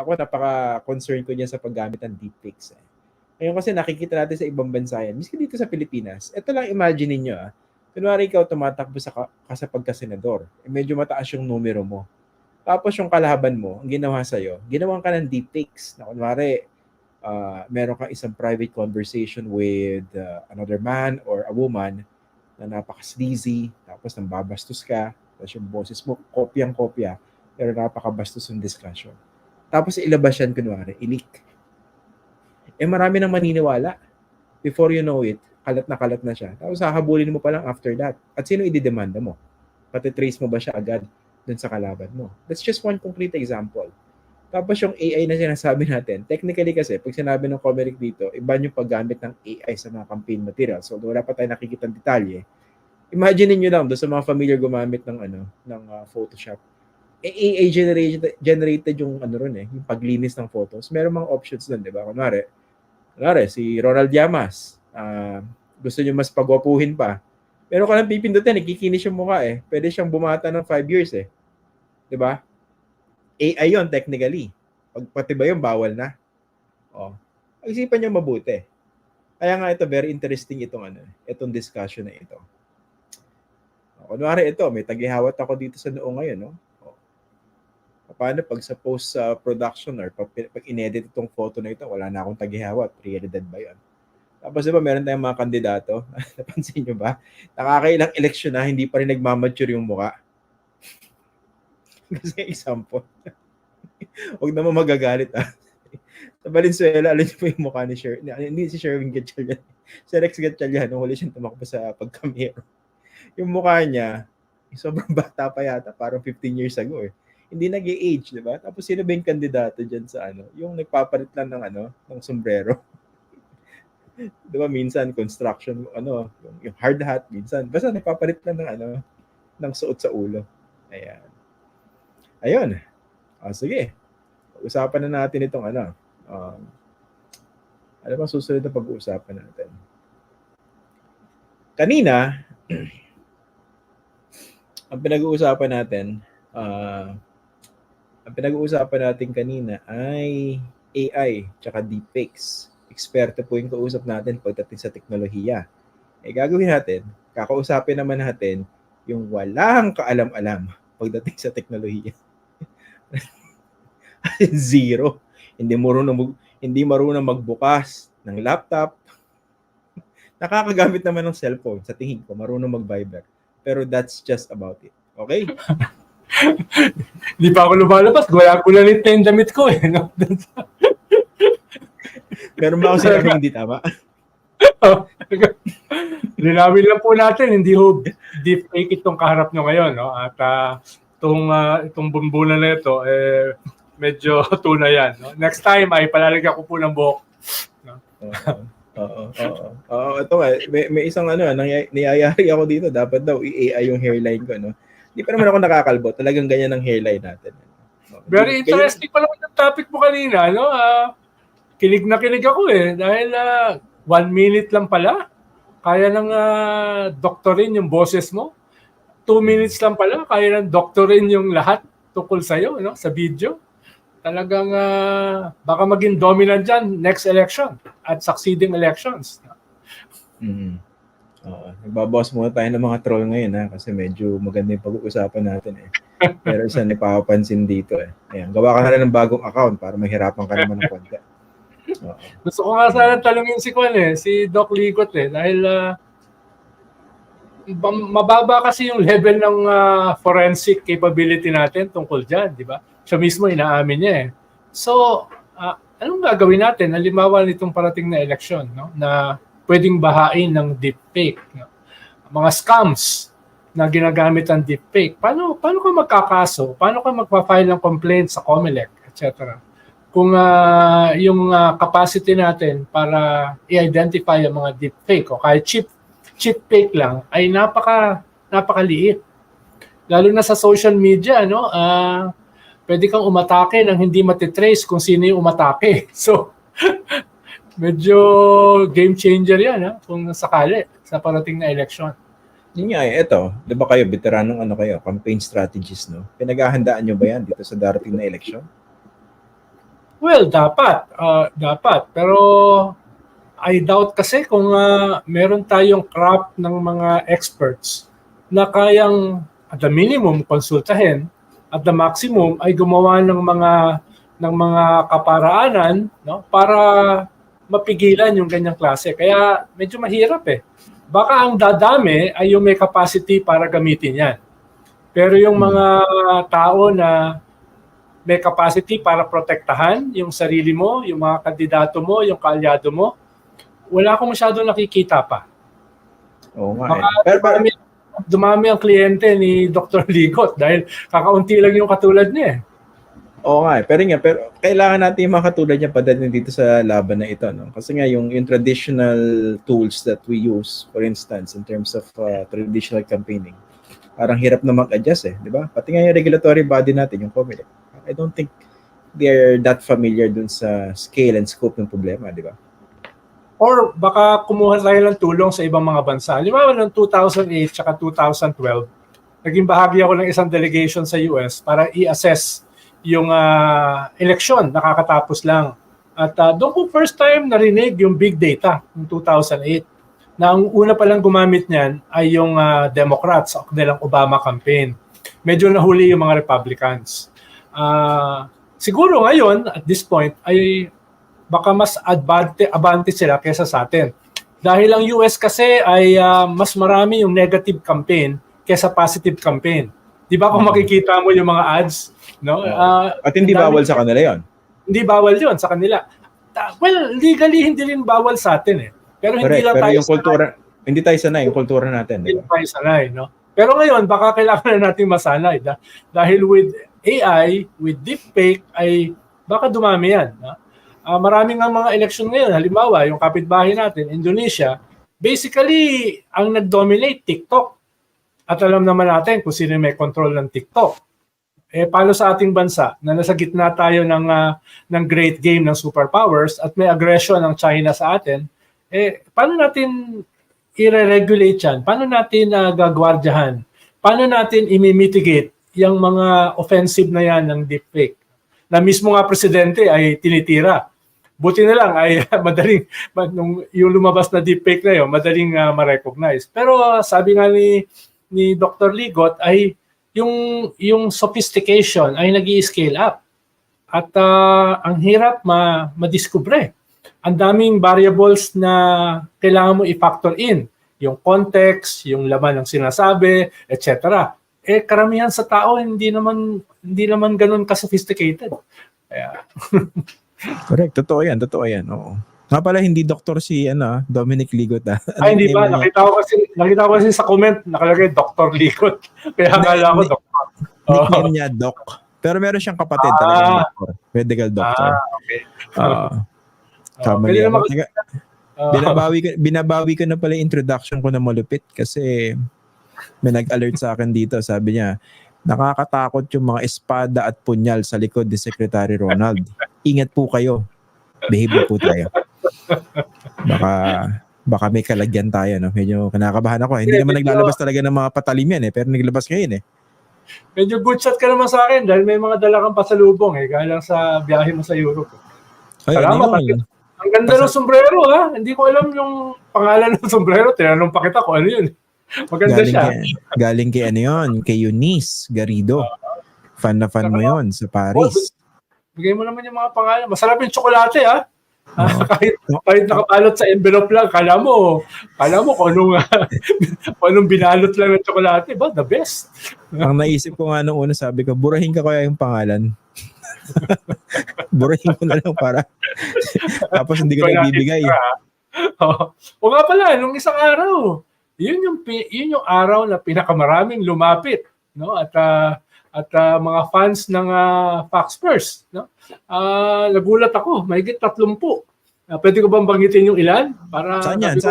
ako napaka-concern ko niyan sa paggamit ng deepfakes. Ngayon kasi nakikita natin sa ibang bansa yan, miski dito sa Pilipinas. Ito lang imagine niyo kunwari ikaw tumatakbo sa pagkasenador, medyo mataas yung numero mo. Tapos yung kalaban mo, ang ginawa sa'yo, ginawan ka ng deepfakes na kunwari, meron kang isang private conversation with another man or a woman na napaka-sleazy, tapos nambabastos ka, tapos yung boses mo, kopyang-kopya, pero napakabastos yung discussion. Tapos ilabas yan, kunwari, i-leak. Marami nang maniniwala. Before you know it, kalat na siya. Tapos hahabulin mo pa lang after that. At sino ididemanda mo? Pati-trace mo ba siya agad dun sa kalaban mo? That's just one concrete example. Tapos yung AI na sinasabi natin, technically kasi, pag sinabi ng Comelec dito, iba yung paggamit ng AI sa mga campaign materials. So, wala pa tayo nakikita ng detalye. Imagine niyo lang, doon sa mga familiar gumamit ng Photoshop. AI generated yung yung paglinis ng photos. Meron mga options doon, di ba? Kunwari, si Ronald Llamas, gusto niyo mas pagwapuhin pa. Pero kung pipindutin, kikinis yung mukha Pwede siyang bumata ng 5 years di ba? AI yun, technically. Pati ba yun, bawal na. Isipan niyo mabuti. Kaya nga ito, very interesting itong discussion na ito. Kunwari ito, may tagihawat ako dito sa noo ngayon, Paano pag sa post-production or pag inedit itong photo na ito, wala na akong tagihawat, pre-edited ba yun? Tapos diba, meron tayong mga kandidato, napansin nyo ba? Nakakailang eleksyon na, hindi pa rin nagmamature yung mukha. Kasi example, huwag naman magagalit Sa Valenzuela, alam niyo po yung mukha ni hindi si Sherwin Gatchalian. Si Rex Gatchalian, nung huli siyang tumakbo sa pagkamero. Yung mukha niya, sobrang bata pa yata, parang 15 years ago Hindi nag-age, di ba? Tapos sino ba yung kandidato dyan sa yung nagpapalit lang ng sombrero. Di ba minsan construction, yung hard hat, minsan. Basta nagpapalit lang ng suot sa ulo. Ayan. Ayun. Sige. Usapan na natin itong ano bang susunod na pag-uusapan natin? Kanina, ang pinag-uusapan natin kanina ay AI tsaka deepfakes. Eksperto po yung kausap natin pagdating sa teknolohiya. Gagawin natin, kakausapin naman natin yung walang kaalam-alam pagdating sa teknolohiya. Zero. Hindi marunong magbukas ng laptop. Nakakagamit naman ng cellphone. Sa tingin ko, marunong mag-Viber. Pero that's just about it. Okay? Hindi pa ako lumalabas. Gulat na yung damit ko No? Meron ba ako sinabing hindi tama? Linawin lang po natin, hindi deepfake itong kaharap nyo ngayon. No? At itong bumbunan na ito, medyo tunay yan. No? Next time ay palalagyan ko po ng buhok. No? Oo. Ito nga, may isang niyayari ako dito. Dapat daw i-AI yung hairline ko. No? Hindi pa naman ako nakakalbo. Talagang ganyan ang hairline natin. No? Very interesting pala yung topic mo kanina. No? Kilig na kilig ako dahil 1 minute lang pala. Kaya nang doktorin yung boses mo. 2 minutes lang pala. Kaya nang doktorin yung lahat tungkol sa'yo sa video. Talagang baka maging dominant dyan next election at succeeding elections. Nagbabawas muna tayo ng mga troll ngayon kasi medyo maganda yung pag-uusapan natin Pero isa napapansin dito Ayan, gawa ka na rin ng bagong account para mahirapan ka naman ng konti. Gusto ko nga sana talungin si Doc Ligot dahil mababa kasi yung level ng forensic capability natin tungkol dyan, di ba? Siya mismo inaamin niya So, anong gagawin natin? Halimbawa nitong parating na eleksyon, no? Na pwedeng bahain ng deepfake. No? Mga scams na ginagamit ang deepfake. Paano ka magkakaso? Paano ka magpa-file ng complaint sa Comelec, etc.? Kung yung capacity natin para i-identify yung mga deepfake o kahit cheap fake lang ay napakaliit. Lalo na sa social media, no? Pwede kang umatake nang hindi matitrace kung sino yung umatake. So, medyo game changer yan kung sakali sa parating na election. Yun nga ito, di ba kayo, veteranong campaign strategist, no? Pinaghahandaan nyo ba yan dito sa darating na election? Well, dapat. Pero I doubt kasi kung meron tayong crop ng mga experts na kayang at the minimum konsultahin, at the maximum ay gumawa ng mga kaparaanan, no, para mapigilan yung ganyang klase. Kaya medyo mahirap eh. Baka ang dadami ay yung may capacity para gamitin yan. Pero yung mga tao na may capacity para protektahan yung sarili mo, yung mga kandidato mo, yung kaalyado mo, wala akong masyadong nakikita pa. Oo nga. Baka Pero, dumami ang kliyente ni Dr. Ligot dahil kakaunti lang yung katulad niya. oo nga. Pero kailangan natin yung mga katulad niya padating dito sa laban na ito. No? Kasi nga yung traditional tools that we use, for instance, in terms of traditional campaigning, parang hirap na mag-adjust eh. Di ba? Pati nga yung regulatory body natin, yung COMELEC, I don't think they're that familiar dun sa scale and scope ng problema, di ba? Or baka kumuha tayo ng tulong sa ibang mga bansa. Halimbawa noong 2008 at 2012, naging bahagi ako ng isang delegation sa US para i-assess yung eleksyon, nakakatapos lang. At doon ko first time narinig yung big data noong 2008 na ang una palang gumamit niyan ay yung Democrats sa kanilang Obama campaign. Medyo nahuli yung mga Republicans. Siguro ngayon, at this point, ay baka mas advantage sila kaysa sa atin. Dahil ang US kasi ay mas marami yung negative campaign kaysa positive campaign. Di ba kung makikita mo yung mga ads? No? At hindi bawal sa kanila yon. Hindi bawal yon sa kanila. Well, legally hindi rin bawal sa atin eh. Pero hindi lang Pero tayo yung kultura, hindi tayo sanay, yung kultura natin. Hindi Diba? tayo sanay, no? Pero ngayon, baka kailangan na natin masanay. Dahil with AI, with deepfake, ay baka dumami yan. No? Maraming nga mga eleksyon ngayon. Halimbawa, yung kapitbahay natin, Indonesia, basically, ang nag-dominate, TikTok. At alam naman natin kung sino may control ng TikTok. Paano sa ating bansa na nasa gitna tayo ng great game ng superpowers at may aggression ng China sa atin, paano natin i-regulate yan? Paano natin gagwardyahan? Paano natin i-mitigate yung mga offensive na yan ng deepfake? Na mismo nga presidente ay tinitira. Buti na lang ay madaling, yung lumabas na deepfake na yun, madaling ma-recognize. Pero sabi nga ni Dr. Ligot ay yung sophistication ay nag-i-scale up. At ang hirap madiskubre. Ang daming variables na kailangan mo i-factor in. Yung context, yung laman ng sinasabi, etc. Karamihan sa tao hindi naman ganun ka-sophisticated. Kaya Correct, totoo yan. Oo. Nga pala hindi doktor si Dominic Ligot. Ay hindi ba? Nakita ko kasi sa comment nakalagay Dr. Ligot. Kaya akala ko doktor. Nickname niya Doc. Pero meron siyang kapatid talaga doktor. Medical doctor. Okay. Kamali ako. Binabawi ko na pala yung introduction ko na malupit kasi may nag-alert sa akin dito. Sabi niya, nakakatakot yung mga espada at punyal sa likod ni Secretary Ronald. Ingat po kayo. Behave po tayo. Baka may kalagyan tayo. No? Medyo kinakabahan ako. Hindi naman naglalabas talaga ng mga patalim yan pero naglabas ngayon Medyo good shot ka naman sa akin dahil may mga dala kang pasalubong gaya lang sa biyahe mo sa Europe. Salamat. Ang ganda ng sombrero Hindi ko alam yung pangalan ng sombrero. Tinanong pa kita kung ano yun. Maganda siya. Galing kay kay Eunice Garrido. Fan na fan mo yun sa Paris. Bigay mo naman yung mga pangalan. Masarap yung tsokolate kahit nakabalot sa envelope lang, kala mo kung anong binalot lang ng tsokolate, the best. Ang naisip ko nga nung una, sabi ko, burahin ka kaya yung pangalan. Burahin mo na lang para tapos hindi ko na ibibigay. O nga pala, nung isang araw, yun yung araw na pinakamaraming lumapit, no? At mga fans ng Fox First, no? Nagulat ako, mahigit 30. Pwede ko bang banggitin yung ilan? Para Saan yan?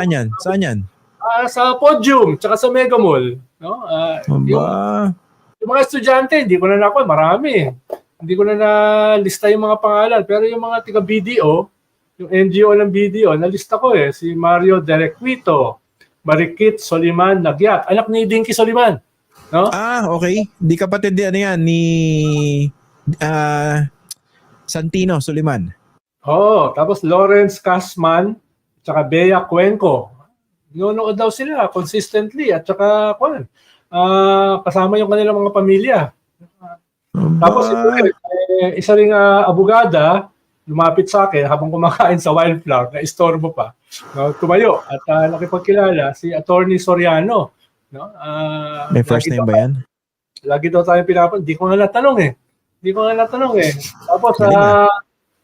Sa Podium, tsaka sa Mega Mall, no? Yung mga estudyante, hindi ko na nakuha, marami. Hindi ko na nalista yung mga pangalan, pero yung mga tiga BDO, yung NGO ng BDO, nalista ko si Mario Derequito, Marikit Soliman Nagyat, anak ni Dinky Soliman. No? Okay. Di kapatid ni Santino Suliman. Tapos Lawrence Kasman, tsaka Bea Cuenco. Nanonood daw sila consistently at tsaka kasama yung kanilang mga pamilya. Tapos isa ring abogada lumapit sa akin habang kumakain sa Wildflower na istorbo pa. No, tumayo at nakipagkilala si Attorney Soriano. No? May first name ba yan? Lagi daw tayo hindi ko nga natanong eh. Tapos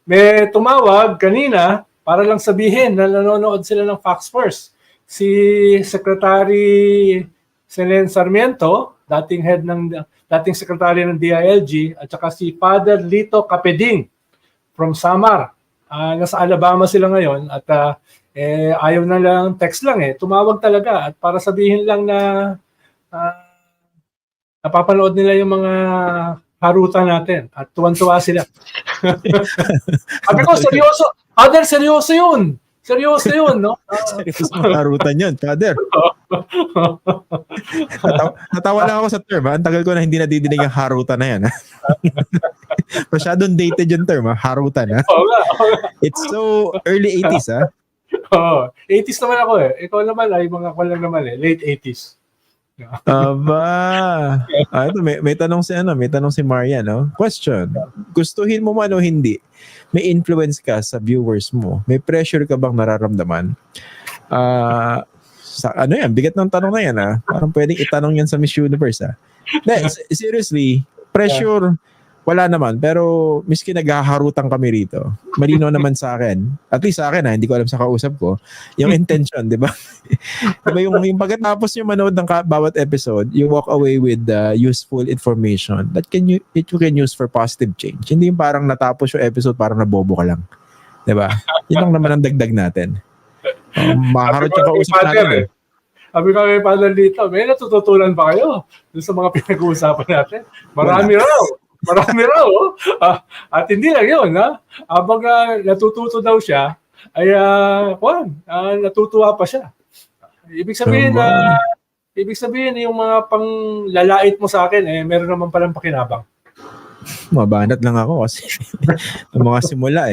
may tumawag kanina para lang sabihin na nanonood sila ng Fox First. Si Secretary Selen Sarmiento, dating secretary ng DILG, at saka si Father Lito Capeding from Samar. Nasa Alabama sila ngayon at ayaw na lang, text lang tumawag talaga at para sabihin lang na napapanood nila yung mga harutan natin at tuwan-tuwa sila. Sabi ko, seryoso. Father, seryoso yun. No? Seryoso ang harutan yun, Father. Natawa lang ako sa term. Ang tagal ko na hindi nadidinig ang harutan na yan. Masyadong dated yung term, harutan. It's so early 80s, 80s naman ako Ikaw naman ay mga lang naman late 80s. Aba. Ito, may tanong si Maria, no? Question. Gustuhin mo man o hindi, may influence ka sa viewers mo. May pressure ka bang nararamdaman? Bigat ng tanong na yan, Parang pwedeng itanong yan sa Miss Universe, Seriously, pressure, wala naman. Pero miski naghaharutan kami rito, malino naman sa akin. At least sa akin, hindi ko alam sa kausap ko, yung intention, di ba? Diba yung pagkatapos yung manood ng bawat episode, you walk away with useful information that you can use for positive change. Hindi yung parang natapos yung episode, parang nabobo ka lang. Di ba? Yun lang naman ang dagdag natin. Makakarot yung kausap natin. Sabi ko kay Father dito, may natututunan ba kayo dun sa mga pinag-uusapan natin? Marami raw. At hindi lang yun, Habang natututo daw siya, ay natutuwa pa siya. Ibig sabihin yung mga panglalait mo sa akin, meron naman palang pakinabang. Mabanat lang ako kasi yung mga simula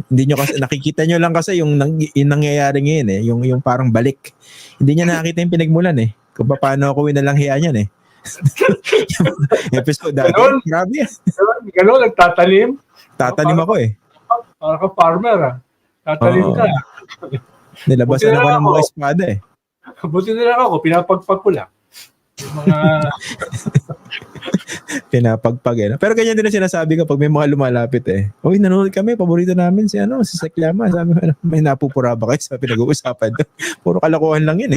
Hindi nyo kasi, nakikita nyo lang kasi yung nangyayari ngayon yung parang balik. Hindi niya nakakita yung pinagmulan kung paano ako winalanghia niyan episode dati. Grabe Ganon, nagtatanim. Tatanim ako Parang ka farmer Tatanim ka. Nilabasan ako ng mga espada Buti na lang ako, pinapagpag ko lang. Yung mga pinapagpag Pero ganyan din ang sinasabi ko pag may mga lumalapit Uy, nanonood kami, paborito namin si Seklama. Sabi ko, may napupura ba kayo sa pinag-uusapan? Puro kalokohan lang yun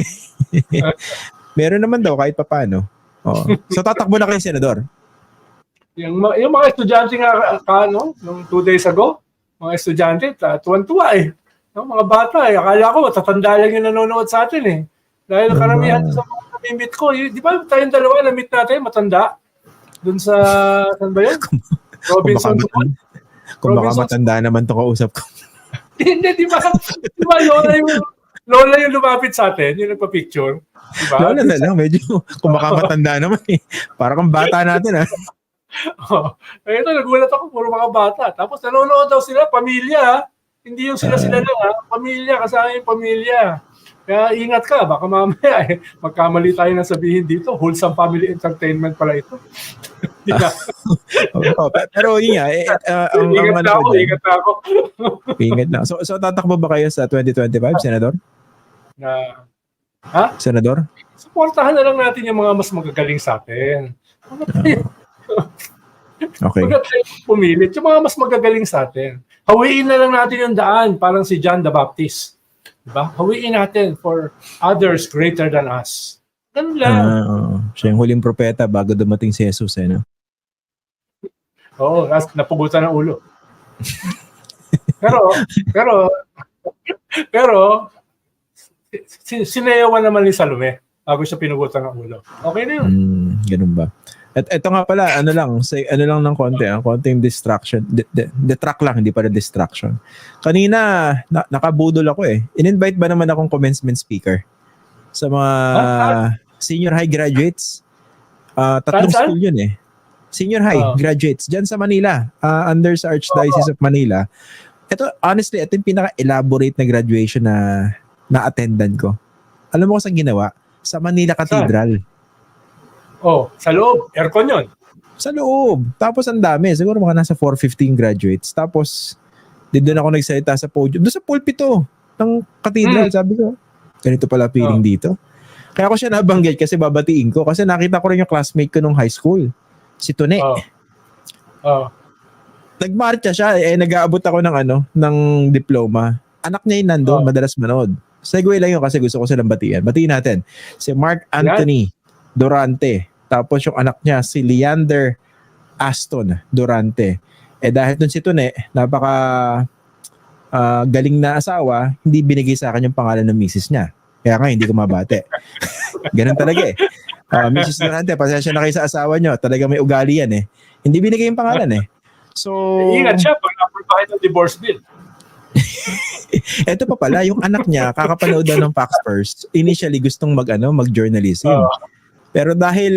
Meron naman daw kahit papano. So tatakbo na kayo, Senador? Yung mga estudyante nung 2 days ago, mga estudyante, tuwan-tuwa no, mga bata akala ko matatanda lang yung nanonood sa atin Dahil karamihan sa mga na-meet ko, di ba tayong dalawa na-meet natin, matanda? Doon sa, saan ba yun? Robinson. Kung baka matanda naman itong kausap ko. Hindi, di ba Lola yung lumapit sa atin, yung nagpa-picture. Diba? Lola na lang, medyo kung baka matanda naman Para kang bata natin Ito, nagulat ako, puro mga bata. Tapos nanonood daw sila, pamilya. Hindi yung sila-sila lang pamilya, kasama yung pamilya. Kaya ingat ka, baka mamaya magkamali tayo na sabihin dito, wholesome family entertainment pala ito. Pero yun nga, ingat ako. Ingat lang. So tatakbo ba kayo sa 2025, Senador? Senador? Supportahan na lang natin yung mga mas magagaling sa atin. Okay. Pumilit yung mga mas magagaling sa atin. Hawiin na lang natin yung daan, parang si John the Baptist. Diba? Hawiin natin for others greater than us. Ganun lang. Siya yung huling propeta bago dumating si Jesus, no? Oo, napugutan ng ulo. pero sineyawan naman ni Salome bago siya pinugutan ng ulo. Okay na yun. Ganun ba? At ito nga pala, ano lang ng konting distraction. Detract lang, hindi pa na distraction. Kanina, nakabudol ako In-invite ba naman akong commencement speaker sa mga senior high graduates? Tatlong school yun Senior high graduates dyan sa Manila, under sa Archdiocese of Manila. Ito, honestly, ito yung pinaka-elaborate na graduation na attendan ko. Alam mo kung saan ginawa? Sa Manila Cathedral. Sa loob. Aircon yun. Sa loob. Tapos ang dami. Siguro mga nasa 415 graduates. Tapos, doon ako nagsalita sa podium. Doon sa pulpito ng cathedral. Sabi ko, ganito pala feeling dito. Kaya ako siya nabanggit kasi babatiin ko. Kasi nakita ko rin yung classmate ko nung high school. Si Tune. Nagmarcha siya. Nag-aabot ako ng diploma. Anak niya yung nandun. Madalas manood. Segue lang yun kasi gusto ko silang batian. Batiin natin. Si Mark Anthony Durante. Tapos yung anak niya, si Leander Aston Durante. Dahil dun si Tune, napaka galing na asawa, hindi binigay sa akin yung pangalan ng misis niya. Kaya nga, hindi ko mabate. Ganun talaga eh. Mrs. Durante, pasensya na kayo sa asawa nyo. Talaga may ugali yan eh. Hindi binigay yung pangalan eh. So, ingat siya pag na-provide ng divorce bill. Ito pa pala, yung anak niya, kakapanood daw ng Fox First, initially gustong mag-journalism. Pero dahil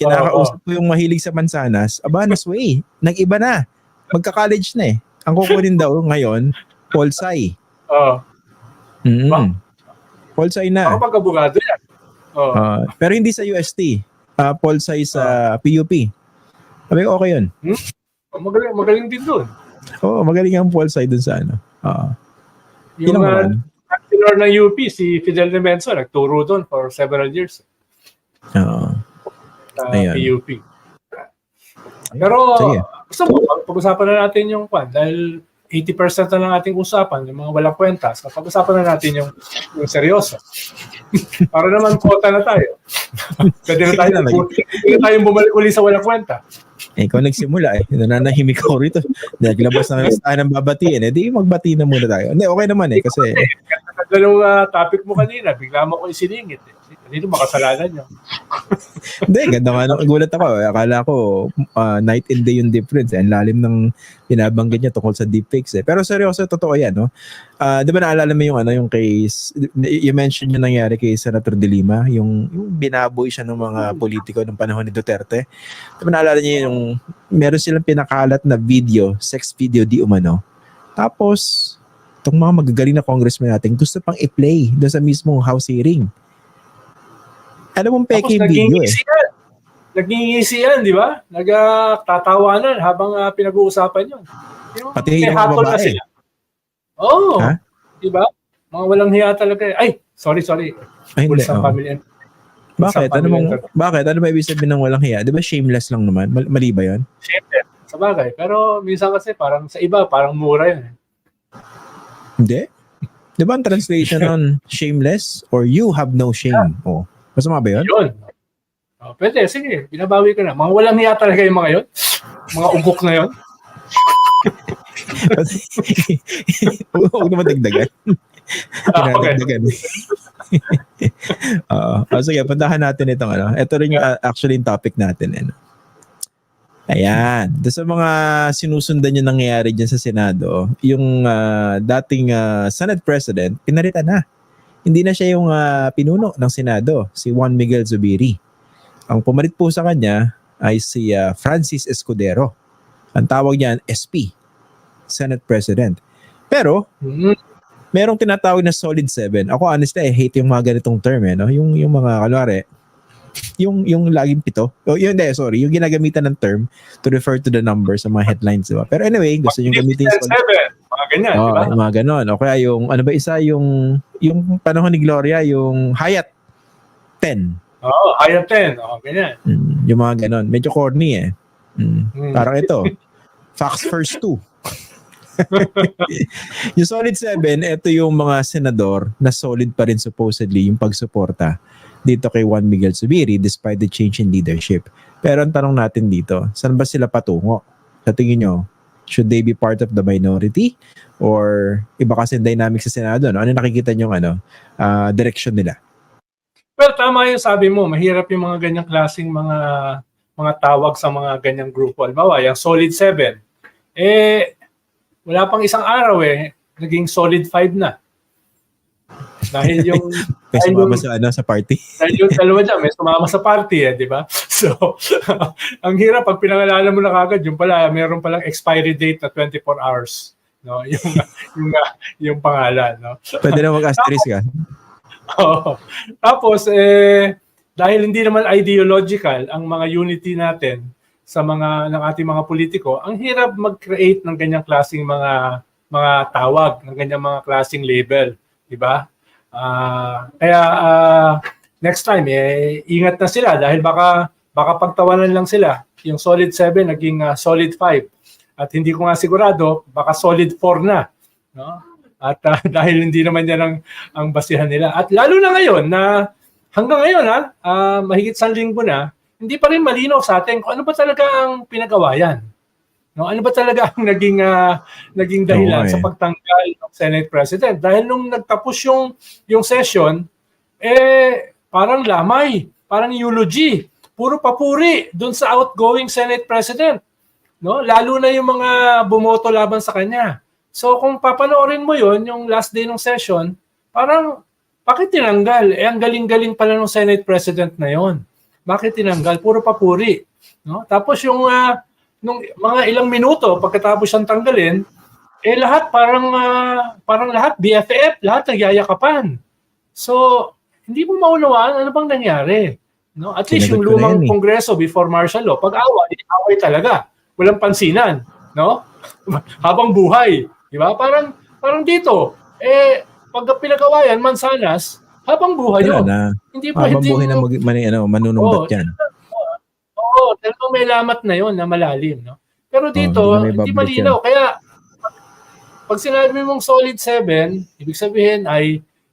kinakausap ko yung mahilig sa mansanas, nasway. Nag-iba na. Magka-college na eh. Ang kukunin daw ngayon, Pol Sci. Pol Sci na. Ako pag-abogado yan. Pero hindi sa UST. Pol Sci sa PUP. Sabi ko, okay yun. Magaling din doon. Magaling ang Pol Sci dun sa Yung chancellor ng UP, si Fidel Nemenzo, nagturo doon for several years. PUP. Pero, gusto mo, pag-usapan na natin yung dahil 80% na ng ating usapan, yung mga walang kwentas, pag-usapan na natin yung seryoso. Para naman kota na tayo. Pwede na tayong bumalik uli sa walang kwenta. Ikaw nagsimula eh. Nananahimik ako rito. Naglabas na tayo ng babatiin. Di magbati na muna tayo. Hindi, okay naman eh. Kasi Ganong topic mo kanina, bigla mo ko isiningit eh. Dito makasalanan nyo. Hindi, ganda nga. Gulat ako. Akala ko night and day yung difference. Ang lalim ng binabanggit niya tungkol sa deepfakes eh. Pero seryoso, totoo yan. No? Di ba naalala mo yung case, you mentioned yung nangyari kay Senator De Lima, yung binaboy siya ng mga politiko ng panahon ni Duterte. Di ba naalala niya yung meron silang pinakalat na video, sex video di umano. Tapos, itong mga magagaling na congressman natin gusto pang i-play doon sa mismong House hearing. Alam mong peke yung video eh. Nagingisi yan, di ba? Nagtatawanan habang pinag-uusapan yun. Pati yung mga babae. Di ba? Mga walang hiya talaga. Ay, sorry. Ay, hindi. Bakit? Ano ba ibig sabihin ng walang hiya? Di ba shameless lang naman? Mali ba yun? Shameless. Sa bagay. Pero minsan kasi parang sa iba, parang mura yun. Hindi. Di ba ang translation nun, shameless or you have no shame? Masama ba yun? Yun. Pwede, sige. Binabawi ko na. Mga walang hiya talaga yung mga yun. Mga ugok na yun. Huwag naman dagdagan. Pinadagdagan. Sige, puntahan natin itong Ito rin yung actually yung topic natin. Ayan. Doon sa mga sinusundan yung nangyayari dyan sa Senado, yung dating Senate President, pinalitan na. Hindi na siya yung pinuno ng Senado, si Juan Miguel Zubiri. Ang pumalit po sa kanya ay si Francis Escudero. Ang tawag niyan, SP, Senate President. Pero, merong tinatawag na Solid 7. Ako honestly, I hate yung mga ganitong term. Yung mga, kalwari, yung laging 7. Yung ginagamitan ng term to refer to the numbers sa mga headlines. Diba? Pero anyway, gusto nyo gamitin yung Solid 7. Mga ganyan, di ba? Mga ganon. O kaya yung, yung panahon ni Gloria, yung Hyatt 10. Hyatt 10. Ganyan. Yung mga ganon. Medyo corny eh. Parang ito. Fox First 2. Yung Solid 7, ito yung mga senador na solid pa rin supposedly yung pagsuporta dito kay Juan Miguel Zubiri despite the change in leadership. Pero ang tanong natin dito, saan ba sila patungo? Sa tingin nyo, should they be part of the minority? Or iba kasi dynamic sa Senado? Ano nakikita nyo direction nila? Well, tama yung sabi mo. Mahirap yung mga ganyang klaseng mga tawag sa mga ganyang grupo. Halimbawa, yung Solid 7. Wala pang isang araw naging Solid 5 na. Dahil yung May dahil sumama yung sa party. dahil yung dalawa dyan, may sumama sa party di ba? So, ang hirap pag pinangalanan mo na kagad, yung pala, meron palang expiry date na 24 hours. No? Yung, yung pangalan. No? Pwede na mag-asterisk ka. Oo. Tapos, dahil hindi naman ideological ang mga unity natin sa ng ating mga politiko, ang hirap mag-create ng ganyang klaseng mga tawag, ng ganyang mga klaseng label, di ba? Kaya next time ingat na sila dahil baka pagtawanan lang sila. Yung solid 7 naging solid 5 at hindi ko nga sigurado baka solid 4 na, no? At dahil hindi naman yan ang basihan nila. At lalo na ngayon na hanggang ngayon mahigit 1 linggo na, hindi pa rin malinaw sa atin kung ano ba talaga ang pinag-awayan. No, ano ba talaga ang naging dahilan sa pagtanggal ng Senate President? Dahil nung nagtapos yung session, parang lamay, parang eulogy, puro papuri doon sa outgoing Senate President. No, lalo na yung mga bumoto laban sa kanya. So kung papanoorin mo yon yung last day ng session, parang bakit tinanggal? Ang galing-galing pala ng Senate President na yon. Bakit tinanggal? Puro papuri. No? Tapos yung nung mga ilang minuto pagkatapos siyang tanggalin, lahat parang lahat BFF, lahat nagyayakapan. So, hindi mo maunawaan ano bang nangyari. No? At least yung lumang kongreso before martial law, away talaga. Walang pansinan, no? Habang buhay, di ba? Parang dito, pag pinag-awayan, mansanas, habang buhay yun. Hindi po habang buhay na manunumbat yan. Oo, talagang may lamat na yon na malalim. No? Pero dito, hindi malinaw. Kaya, pag sinabi mong solid 7, ibig sabihin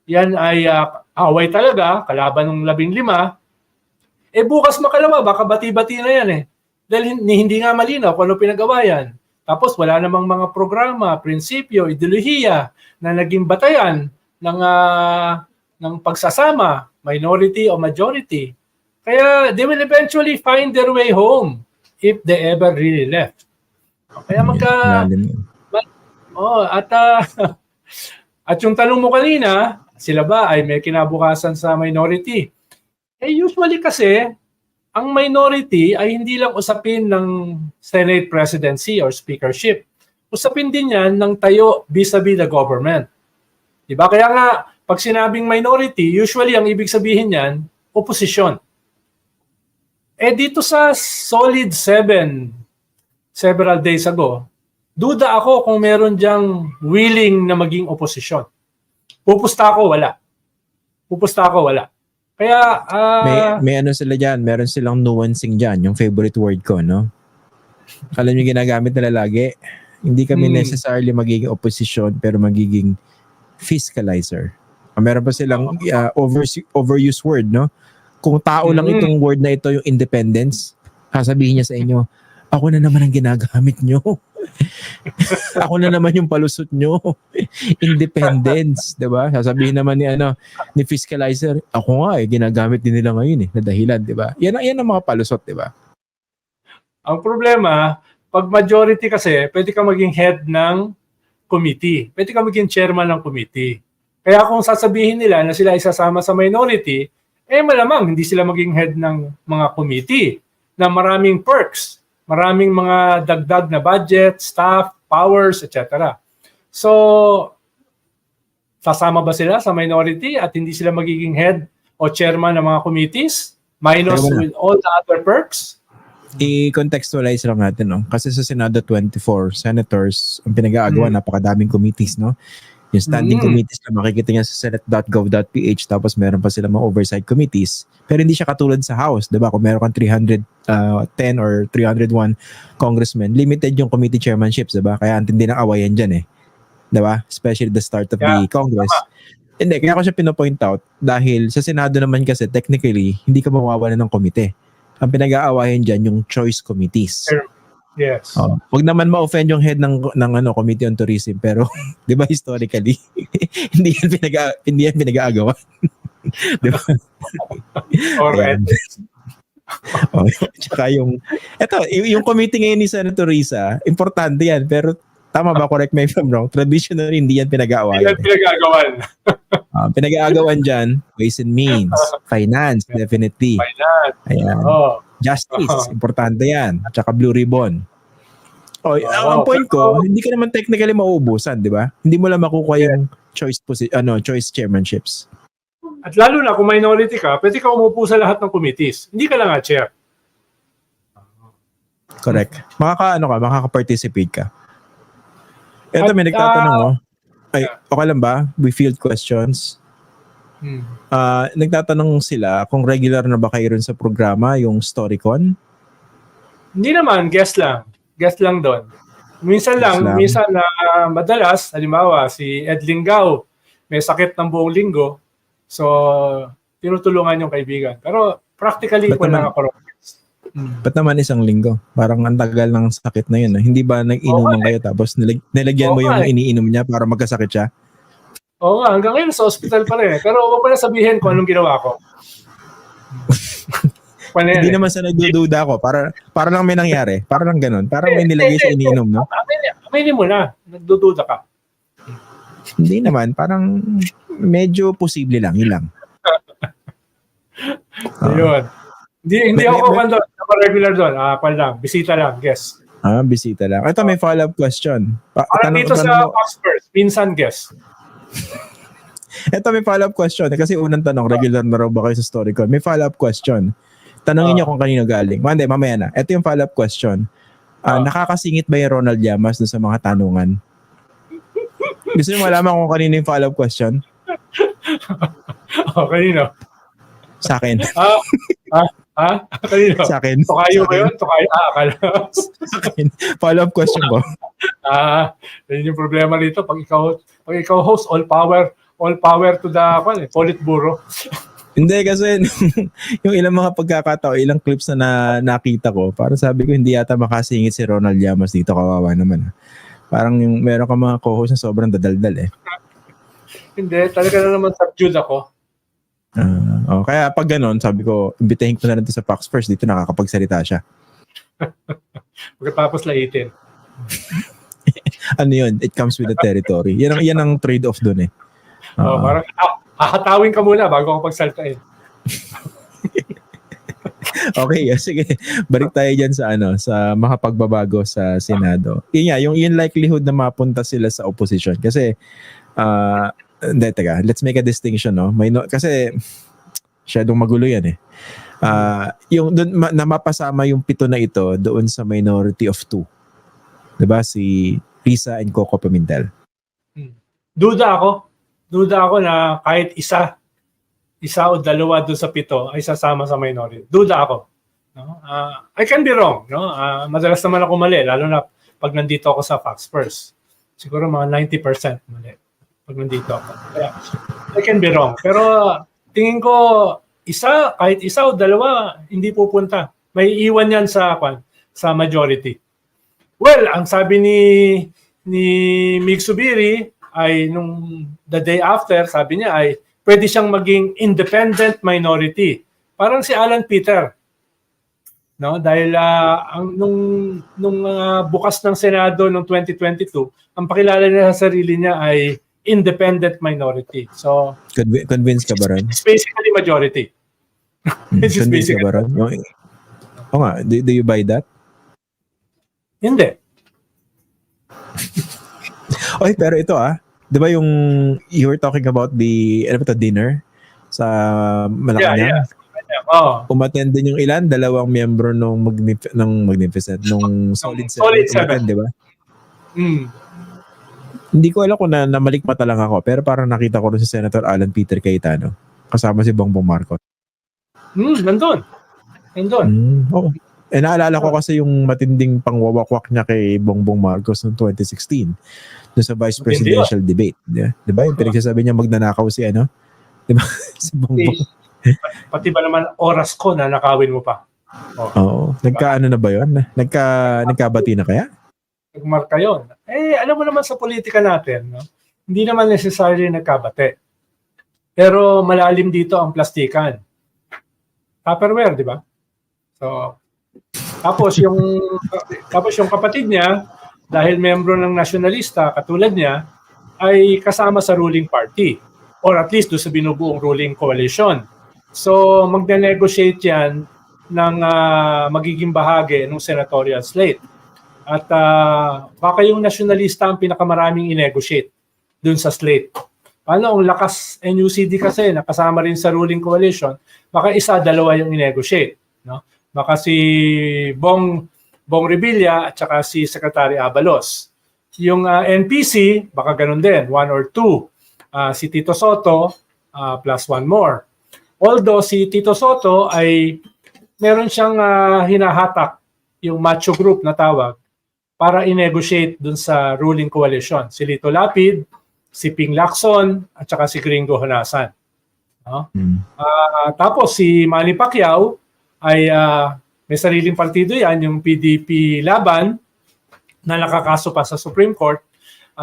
yan ay away talaga, kalaban ng 15. Bukas makalawa, baka bati-bati na yan Dahil hindi nga malinaw kung ano pinag-awayan. Tapos wala namang mga programa, prinsipyo, ideolohiya na naging batayan ng pagsasama, minority o majority. Kaya they will eventually find their way home if they ever really left. Kaya at yung tanong mo kanina, sila ba ay may kinabukasan sa minority? Usually kasi, ang minority ay hindi lang usapin ng Senate presidency or speakership. Usapin din yan ng tayo vis-a-vis the government. Diba? Kaya nga, pag sinabing minority, usually ang ibig sabihin niyan, opposition. Dito sa solid 7, several days ago, duda ako kung meron diyang willing na maging opposition. Pupusta ako, wala. Kaya, may ano sila dyan, meron silang nuancing dyan, yung favorite word ko, no? Alam niyo ginagamit nila lagi, hindi kami necessarily magiging opposition, pero magiging fiscalizer. Meron pa silang overused word, no? Kung tao lang itong word na ito, yung independence, sasabihin niya sa inyo, ako na naman ang ginagamit nyo. Ako na naman yung palusot nyo. Independence, diba? Sasabihin naman ni fiscalizer, ako nga ginagamit din nila ngayon na dahilan, diba? Yan ang mga palusot, diba? Ang problema, pag majority kasi, pwede ka maging head ng committee. Pwede ka maging chairman ng committee. Kaya kung sasabihin nila na sila isasama sa minority, malamang hindi sila maging head ng mga committee na maraming perks, maraming mga dagdag na budget, staff, powers, etc. So, sasama ba sila sa minority at hindi sila magiging head o chairman ng mga committees minus with all the other perks? I-contextualize lang natin, no? Kasi sa Senado 24 senators, ang pinag-aagawa, napakadaming committees, no? Yung standing committees na makikita niya sa senate.gov.ph, tapos meron pa sila mga oversight committees. Pero hindi siya katulad sa House, diba? Kung meron kang 310 or 301 congressmen, limited yung committee chairmanships, diba? Kaya antindi ng awayan dyan diba? Especially the start of the Congress. Hindi, kaya ko siya pinopoint out dahil sa Senado naman kasi technically, hindi ka mawawala ng komite. Ang pinag-aawayan dyan yung choice committees. Yes. Wag naman ma-offend yung head ng Committee on Tourism, pero 'di ba historically hindi yan pinag-aagawan. 'Di ba? Alright. Tsaka yung committee ngayon ni Senator Risa, importante yan, pero Tama ba? Correct me if I'm wrong. Traditionally, hindi yan Hindi pinag-aawayan. yan pinag-agawan. Pinag-aagawan dyan, ways and means, finance, definitely. Finance. Ayan. Oo. Justice, importante yan. At saka Blue Ribbon. Ang point ko, pero- hindi ka naman technically mauubusan, di ba? Hindi mo lang makukuha yung choice chairmanships. At lalo na kung minority ka, pwede ka umupo sa lahat ng committees. Hindi ka lang chair. Correct. Makaka-participate ka. Ito, may At, nagtatanong, Ay, okay lang ba? We field questions. Hmm. Nagtatanong sila kung regular na ba kayo rin sa programa, yung Storycon. Hindi naman, guest lang. Guest lang doon. Minsan lang, minsan na madalas, halimbawa, si Ed Lingao, may sakit ng buong linggo, so tinutulungan yung kaibigan. Pero practically, wala ako. Ba't naman isang linggo? Parang ang tagal ng sakit na yun. Hindi ba nag-inuman kayo tapos nilagyan mo yung iniinom niya para magkasakit siya? Oo nga, hanggang ngayon sa hospital pa rin. Pero huwag mo na sabihin kung anong ginawa ko. Hindi naman sa nagdududa ko. Para lang may nangyari. Para lang ganun. Para may nilagay sa iniinom, no? Aminin mo na. Nagdududa ka. Hindi naman. Parang medyo posible lang. Yun lang. Yun. Hindi ako doon. Ako regular doon. Lang. Bisita lang. Guess. Bisita lang. Ito may follow-up question. Parang dito sa Fox First. Minsan guess. Ito may follow-up question. Kasi unang tanong, regular na raw ba kayo sa Storycon? May follow-up question. Tanongin niyo kung kanino galing. Hindi, mamaya na. Ito yung follow-up question. Nakakasingit ba yung Ronald Llamas sa mga tanungan? Gusto niyo malaman kung kanino yung follow-up question? Kanino? Sa akin. Kanino? Sa akin. Tokayo ba yun? Tokayo? Akala. Sa akin. Follow-up question ko. Yun yung problema rito. Pag ikaw host, all power to the Politburo. Hindi kasi yung ilang mga pagkakataon, ilang clips na nakita ko, parang sabi ko hindi yata makasingit si Ronald Llamas dito, kawawa naman. Parang yung meron ka mga co-host na sobrang dadaldal eh. Hindi, talaga na naman subdued ako. Kaya pag ganon, sabi ko, imbitahin ko na rin sa Fox First, dito nakakapagsalita siya. Pagkatapos laitin. Ano yun? It comes with the territory. Yan ang trade-off dun eh. Parang hahatawin ka muna bago ako pagsaltain. Okay, sige. Balik tayo dyan sa makapagbabago sa Senado. Yung likelihood na mapunta sila sa opposition. Kasi, let's make a distinction, no? Kasi, masyadong magulo yan eh. Yung na mapasama yung 7 na ito doon sa minority of 2. Diba? Si Risa and Coco Pimentel. Duda ako na kahit isa o dalawa doon sa 7 ay sasama sa minority. Duda ako. No? I can be wrong. No? Madalas naman ako mali, lalo na pag nandito ako sa Fox First. Siguro mga 90% mali pag nandito ako. Kaya, I can be wrong. Pero tingin ko, kahit isa o dalawa, hindi pupunta. May iwan yan sa majority. Well, ang sabi ni Mig Subiri ay nung the day after, sabi niya ay pwede siyang maging independent minority. Parang si Alan Peter. No? Dahil nung bukas ng Senado noong 2022, ang pakilala niya sa sarili niya ay independent minority. So, convinced ka ba ron? It's basically majority. Convinced ka ba ron? Do you buy that? Hindi. Oy, pero ito 'di ba yung you were talking about the dinner sa Malacanang? Yeah. Umattend din yung ilan, 2 miyembro nung Magnificent, nung Solid 7, 'di ba? Hindi ko alam kung namalikmata lang ako, pero parang nakita ko rin si Senator Alan Peter Cayetano kasama si Bongbong Marcos. Nandun. Oo. Naalala ko kasi yung matinding pangwawakwak niya kay Bongbong Marcos noong 2016 doon sa vice presidential debate. Di ba? Yung pinagsasabi niya magnanakaw si Di ba? Si Bongbong. Pati ba naman oras ko na nakawin mo pa? Oo. Nagkaano na ba yun? Nagkabati na kaya? Nagmarka yun. Alam mo naman sa politika natin, no? Hindi naman necessarily nagkabate. Pero malalim dito ang plastikan. Tupperware, di ba? So, tapos yung kapatid niya, dahil membro ng nasyonalista katulad niya ay kasama sa ruling party or at least doon sa binubuong ruling coalition. So magne-negotiate yan ng magiging bahagi ng senatorial slate. At baka yung nasyonalista ang pinakamaraming i-negotiate doon sa slate. Paano ang lakas NUCD kasi nakasama rin sa ruling coalition, baka isa, dalawa yung i-negotiate. No? Baka si Bong Revilla at saka si Secretary Abalos. Yung NPC, baka ganun din, 1 or 2. Si Tito Soto, plus 1 more. Although si Tito Soto ay meron siyang hinahatak, yung macho group na tawag, para i-negotiate dun sa ruling coalition. Si Lito Lapid, si Ping Lacson, at saka si Gringo Honasan. No? Tapos si Manny Pacquiao ay may sariling partido yan, yung PDP Laban, na nakakaso pa sa Supreme Court.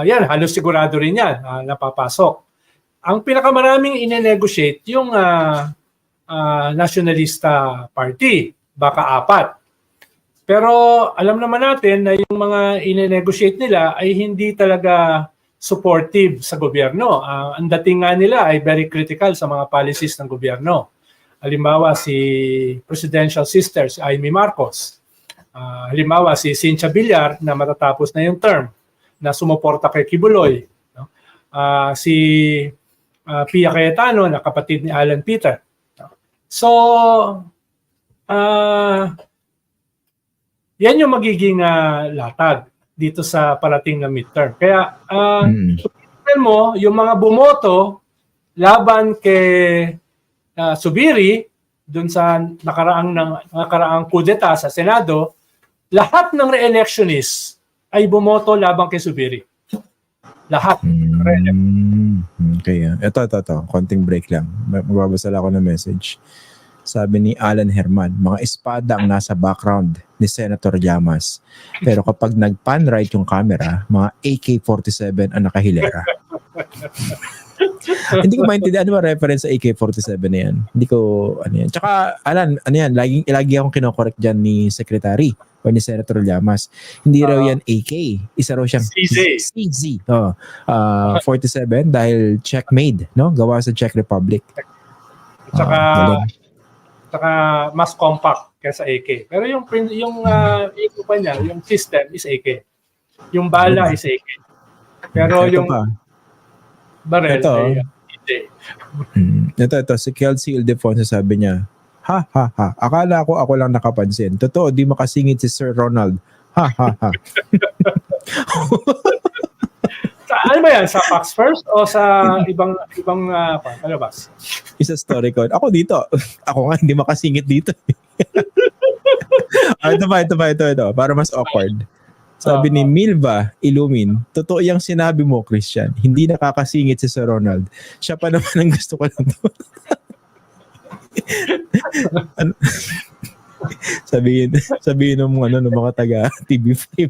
Yan, halos sigurado rin yan, napapasok. Ang pinakamaraming ine-negotiate yung Nationalista Party, baka 4. Pero alam naman natin na yung mga ine-negotiate nila ay hindi talaga supportive sa gobyerno. Ang dating nga nila ay very critical sa mga policies ng gobyerno. Halimbawa si Presidential Sister, si Amy Marcos. Halimbawa si Cynthia Villar na matatapos na yung term na sumuporta kay Kibuloy. No? Si Pia Cayetano na kapatid ni Alan Peter. So, yan yung magiging latag dito sa parating na midterm. Kaya, mo, yung mga bumoto laban kay Zubiri dun sa nakaraang kudeta sa Senado, lahat ng re-electionists ay bumoto laban kay Zubiri. Lahat. Okay. Ito. Konting break lang. Magbabasa lang ako ng message. Sabi ni Alan Herman, mga espada ang nasa background ni Senator Llamas. Pero kapag nag-pan right yung camera, mga AK-47 ang nakahilera. Hindi ko maintindihan ano ba reference sa AK-47 na yan. Hindi ko, ano yan. Tsaka, Alan, ano yan, lagi akong kinokorek dyan ni Secretary o ni Senator Llamas. Hindi raw yan AK. Isa raw siyang CZ. 47 dahil Czech made, no? Gawa sa Czech Republic. Tsaka mas compact kaysa AK. Pero yung pa niya, yung system is AK. Yung bala is AK. Pero yung barrel ay AK. Ito. Si Kelsey Ildefonso sabi niya, ha. Akala ko ako lang nakapansin. Totoo, di makasingit si Sir Ronald. Ha. Ano ba yan? Sa Fox First o sa ibang palabas? Isa story ko. Ako dito. Ako nga hindi makasingit dito. Ito. Para mas awkward. Sabi ni Milva Ilumin, totoo yung sinabi mo, Christian. Hindi nakakasingit si Sir Ronald. Siya pa naman ang gusto ko lang to. Sabihin ng mga taga TV5.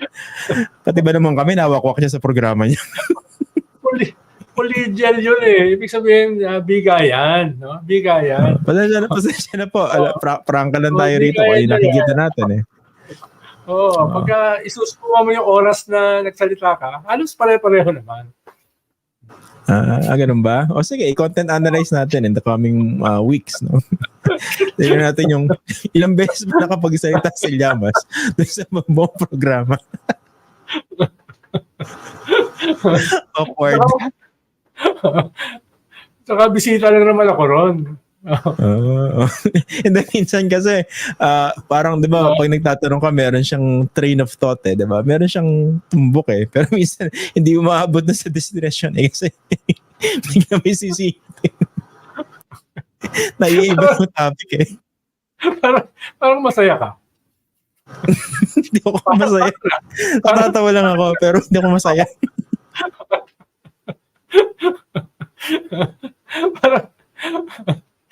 Pati ba naman kami nawakwak siya sa programa niya. Collegial yun eh. Ibig sabihin, bigayan. No? Bigayan. Pasensya na po. Prangka lang tayo rito. Ay nakikita natin eh. Pagka isusuwa mo yung oras na nagsalita ka, halos pare-pareho naman. Ganun ba? O sige, i-content analyze natin in the coming weeks. No? Tignan natin yung ilang beses ba nakapagsalita si Llamas doon sa buong programa. Awkward. Saka bisita lang naman ako ron. And then minsan kasi parang 'di ba pag nagtatanong ka meron siyang train of thought eh, 'di ba? Meron siyang tumbok eh. Pero minsan hindi umaabot na sa destination eh kasi bigla may sisipin. Naiiba yung topic eh. Parang masaya ka. Hindi ako masaya. Natatawa lang ako pero hindi ako masaya.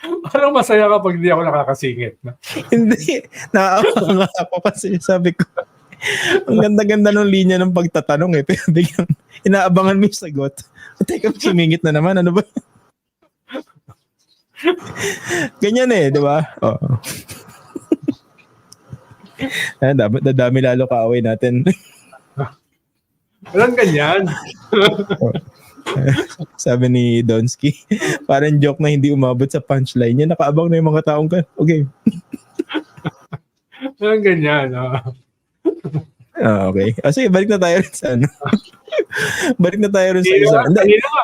Parang masaya ka pag hindi ako nakakasingit. No? Hindi. Naawa nga ako kasi sabi ko, ang ganda-ganda ng linya ng pagtatanong eh. Pero biglang inaabangan mo yung sagot. Teka, sumingit na naman. Ano ba? Ganyan eh, di ba? Oo. Dadami lalo kaaway natin. Walang ganyan. Sabi ni Donsky, parang joke na hindi umabot sa punchline niya. Nakaabang na yung mga taong ka. Okay. Walang ganyan. Okay. Sige, balik na tayo rin sa ano. Balik na tayo rin sa isa. Kanina nga,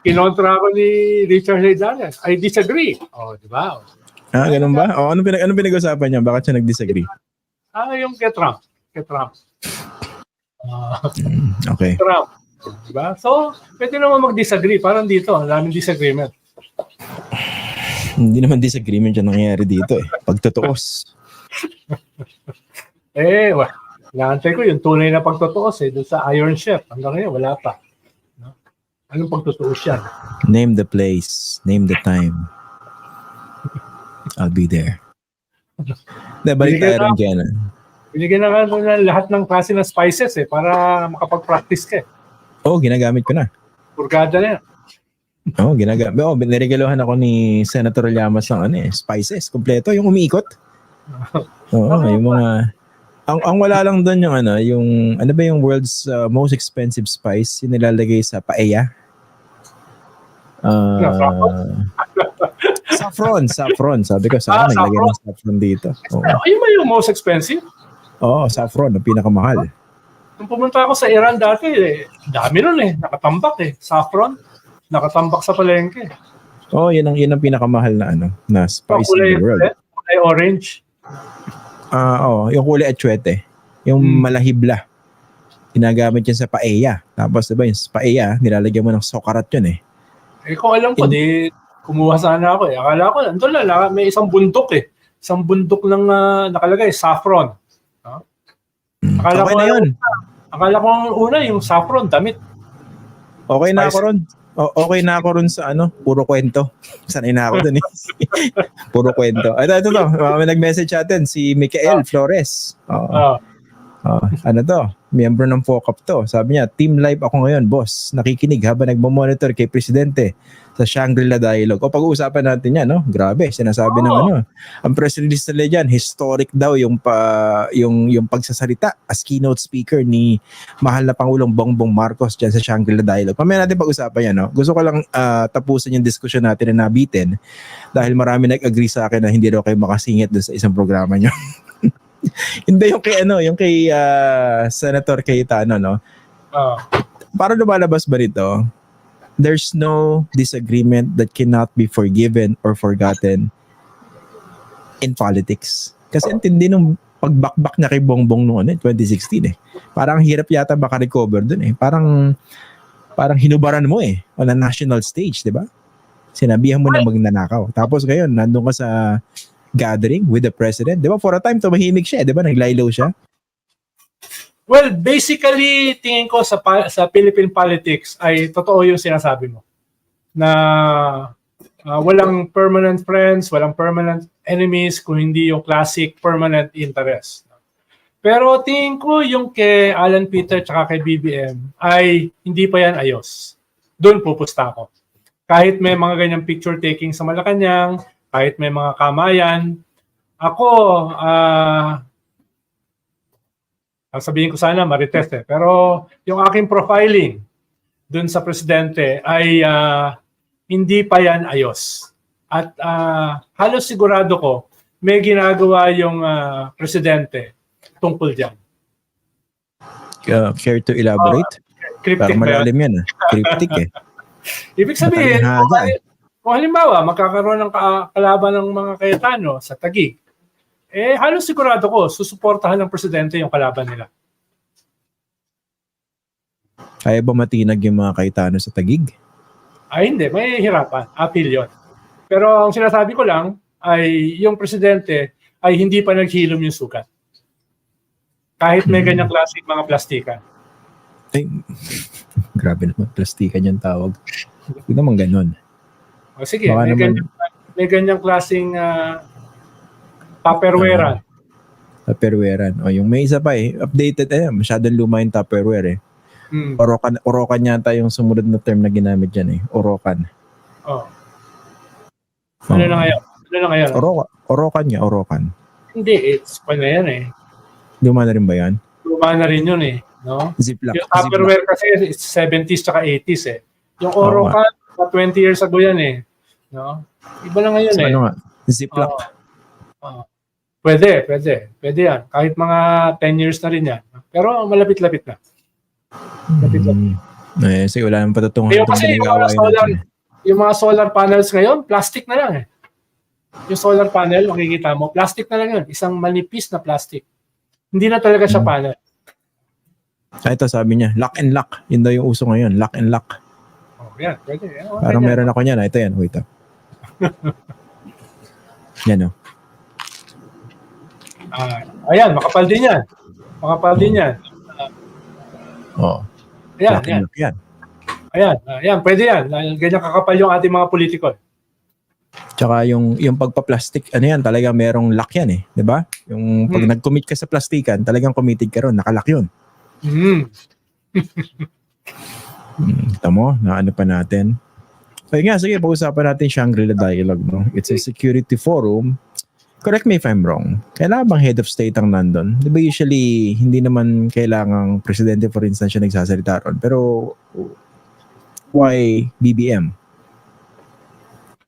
kinontra ako ni Richard Heydanes. I disagree. Di ba? Ganun ba? Ano pinag-usapan niya? Bakit siya nag-disagree? Yung kay Trump. Okay. Trump. Diba? So, pwede naman mag-disagree. Parang dito, ang daming disagreement. Hindi naman disagreement yung nangyayari dito eh. Pagtutuos. Naantay ko yung tunay na pagtutuos doon sa Iron Chef. Hanggang ngayon, wala pa. No? Anong pagtutuos yan? Name the place. Name the time. I'll be there. Balik tayo rin dyan. Binigyan na nga ng lahat ng klase ng spices para makapag-practice ka. Ginagamit ko na. Purgada na yan. Ginagamit. Niregaluhan ako ni Senator Llamas ng spices. Kompleto. Yung umiikot. Yung mga... Ang wala lang doon yung ano ba yung world's most expensive spice? Yung nilalagay sa paella. Saffron. Sabi ko, naglagay ng saffron dito. Ayun ba yung most expensive? Saffron, ang pinakamahal. Nung pumunta ako sa Iran dati, dami nun nakatambak Saffron, nakatambak sa palengke. Yun ang pinakamahal na spice in the world. Kulay orange. Yung kulay atsuete. Yung malahibla. Ginagamit yan sa paella. Tapos diba yung paella, nilalagyan mo ng sokarat yun Kung alam ko, kumuha sana ako Akala ko, nandun lang, may isang bundok Isang bundok lang nakalagay, saffron. Akala okay ko na yun. Akala ko una yung saffron, damit. Okay na ako ron. Okay na ako ron sa puro kwento. Sanay na ako dun Puro kwento. Ito. May nag-message atin, si Michael Flores. Miyembro ng FOCAP to. Sabi niya, team live ako ngayon, boss. Nakikinig habang nagmo-monitor kay Presidente sa Shangri-La Dialogue. Pag-uusapan natin yan, Grabe, sinasabi ng ang press release nila dyan, historic daw yung pagsasalita as keynote speaker ni mahal na Pangulong Bongbong Marcos dyan sa Shangri-La Dialogue. Mamaya natin pag-usapan yan, Gusto ko lang tapusin yung diskusyon natin na nabitin dahil marami nag-agree sa akin na hindi daw kayo makasingit doon sa isang programa nyo. Hindi yung kay Senator Cayetano, Para lumalabas ba nito? There's no disagreement that cannot be forgiven or forgotten in politics. Kasi intindi nung pagbakbak niya kay Bongbong noon 2016 Parang hirap yata maka-recover dun Parang hinubaran mo on a national stage, 'di ba? Sinabihan mo na magnanakaw. Tapos ngayon nandun ka sa gathering with the president. Di ba? For a time, tumahimik siya. Di ba? Naglaylo siya. Well, basically, tingin ko sa Philippine politics ay totoo yung sinasabi mo. Na walang permanent friends, walang permanent enemies, kung hindi yung classic permanent interest. Pero tingin ko yung kay Alan Peter tsaka kay BBM ay hindi pa yan ayos. Doon pupusta ako. Kahit may mga ganyang picture taking sa Malacanang, kahit may mga kamayan, ako, sabihin ko sana marites pero yung aking profiling dun sa presidente ay hindi pa yan ayos. At halos sigurado ko, may ginagawa yung presidente tungkol dyan. Care to elaborate? Cryptic parang malalim yan. Cryptic Ibig sabihin, kung halimbawa, magkakaroon ng kalaban ng mga Cayetano sa Taguig, halos sigurado ko, susuportahan ng presidente yung kalaban nila. Kaya ba matinag yung mga Cayetano sa Taguig? Hindi. May hirapan. Appeal yun. Pero ang sinasabi ko lang ay yung presidente ay hindi pa naghilom yung sugat. Kahit may ganyang klaseng mga plastikan. Grabe naman, plastikan yung tawag. Hindi naman ganun. Sige, may ganyang klaseng Tupperware. Tupperware. Yung may isa pa updated masyadong luma yung Tupperware Orokan yata yung sumunod na term na ginamit dyan Orokan. Ano na ngayon? Orokan. Hindi, it's pa na yan Luma na rin ba yan? Luma na rin yun No? Ziploc. Yung Tupperware kasi it's 70s tsaka 80s eh. Yung Oo nga. Orocan, 20 years ago yan eh. No? Iba na ngayon So eh. ano nga? Ziploc. Oo. Oo. Pwede yan. Kahit mga 10 years na rin yan. Pero malapit-lapit na. Malapit-lapit. Sige, wala nang patutungan Ngayon itong kasi ginagawa yung mga solar panels ngayon, plastic na lang eh. Yung solar panel, makikita mo, plastic na lang yun. Isang manipis na plastic. Hindi na talaga siya panel. Ito sabi niya, lock and lock. Yun daw yung uso ngayon, lock and lock. Oh, yan, pwede. Okay, Parang yan. meron ako niyan. Ito yan, wait up. Yan o. Ayan, makapal din yan. Makapal din yan. Oo. Ayan, Lock and ayan. lock yan. Ayan, pwede yan. Ganyan kakapal yung ating mga politiko. Tsaka yung pagpa-plastic, ano yan, talaga merong lock yan eh. Di ba? Yung pag nag-commit ka sa plastikan, talagang committed ka ron, nakalock yun. Kita mo, naano pa natin. Kaya nga, sige, pag-usapan natin Shangri-La Dialogue. No? It's a security forum. Correct me if I'm wrong. Kailangan bang head of state ang nandun? Di ba usually, hindi naman kailangang presidente for instance siya nagsasalita ron. Pero, why BBM?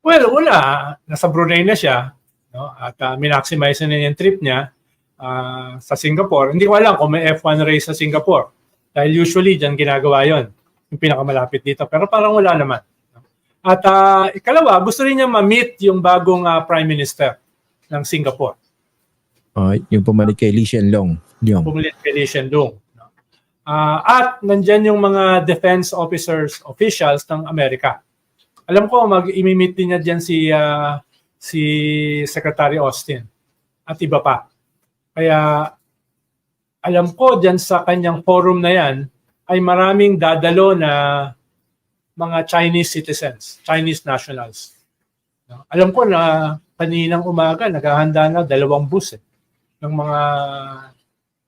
Well, una, nasa Brunei na siya. No? At minaximize na yung trip niya sa Singapore. Hindi ko alam kung may F1 race sa Singapore. Dahil usually, dyan ginagawa yon, yung pinakamalapit dito. Pero parang wala naman. At ikalawa, gusto rin niya ma-meet yung bagong Prime Minister ng Singapore. Yung pumalit kay Lee Hsien Loong. Pumalit kay Lee Hsien Loong. At nandyan yung mga defense officials ng Amerika. Alam ko, mag-imimit din niya dyan si Secretary Austin at iba pa. Kaya alam ko dyan sa kanyang forum na yan ay maraming dadalo na mga Chinese citizens, Chinese nationals. Alam ko na kaninang umaga naghahanda na 2 bus ng mga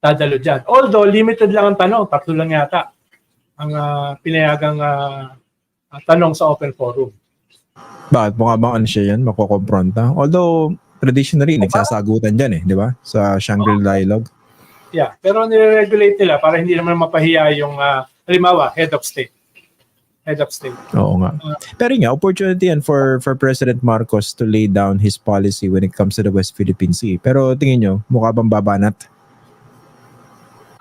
dadalo dyan. Although limited lang ang tanong, 3 lang yata ang pinayagang tanong sa open forum. Bakit? Mukha bang ano siya yan? Makukompronta? Although, traditionally, nagsasagutan dyan di ba? Sa Shangri-La Dialogue. Yeah, pero nire-regulate nila para hindi naman mapahiya yung, halimbawa, head of state. Head of state. Oo nga. Pero nga, opportunity yan for President Marcos to lay down his policy when it comes to the West Philippine Sea. Pero tingin nyo, mukha bang babanat?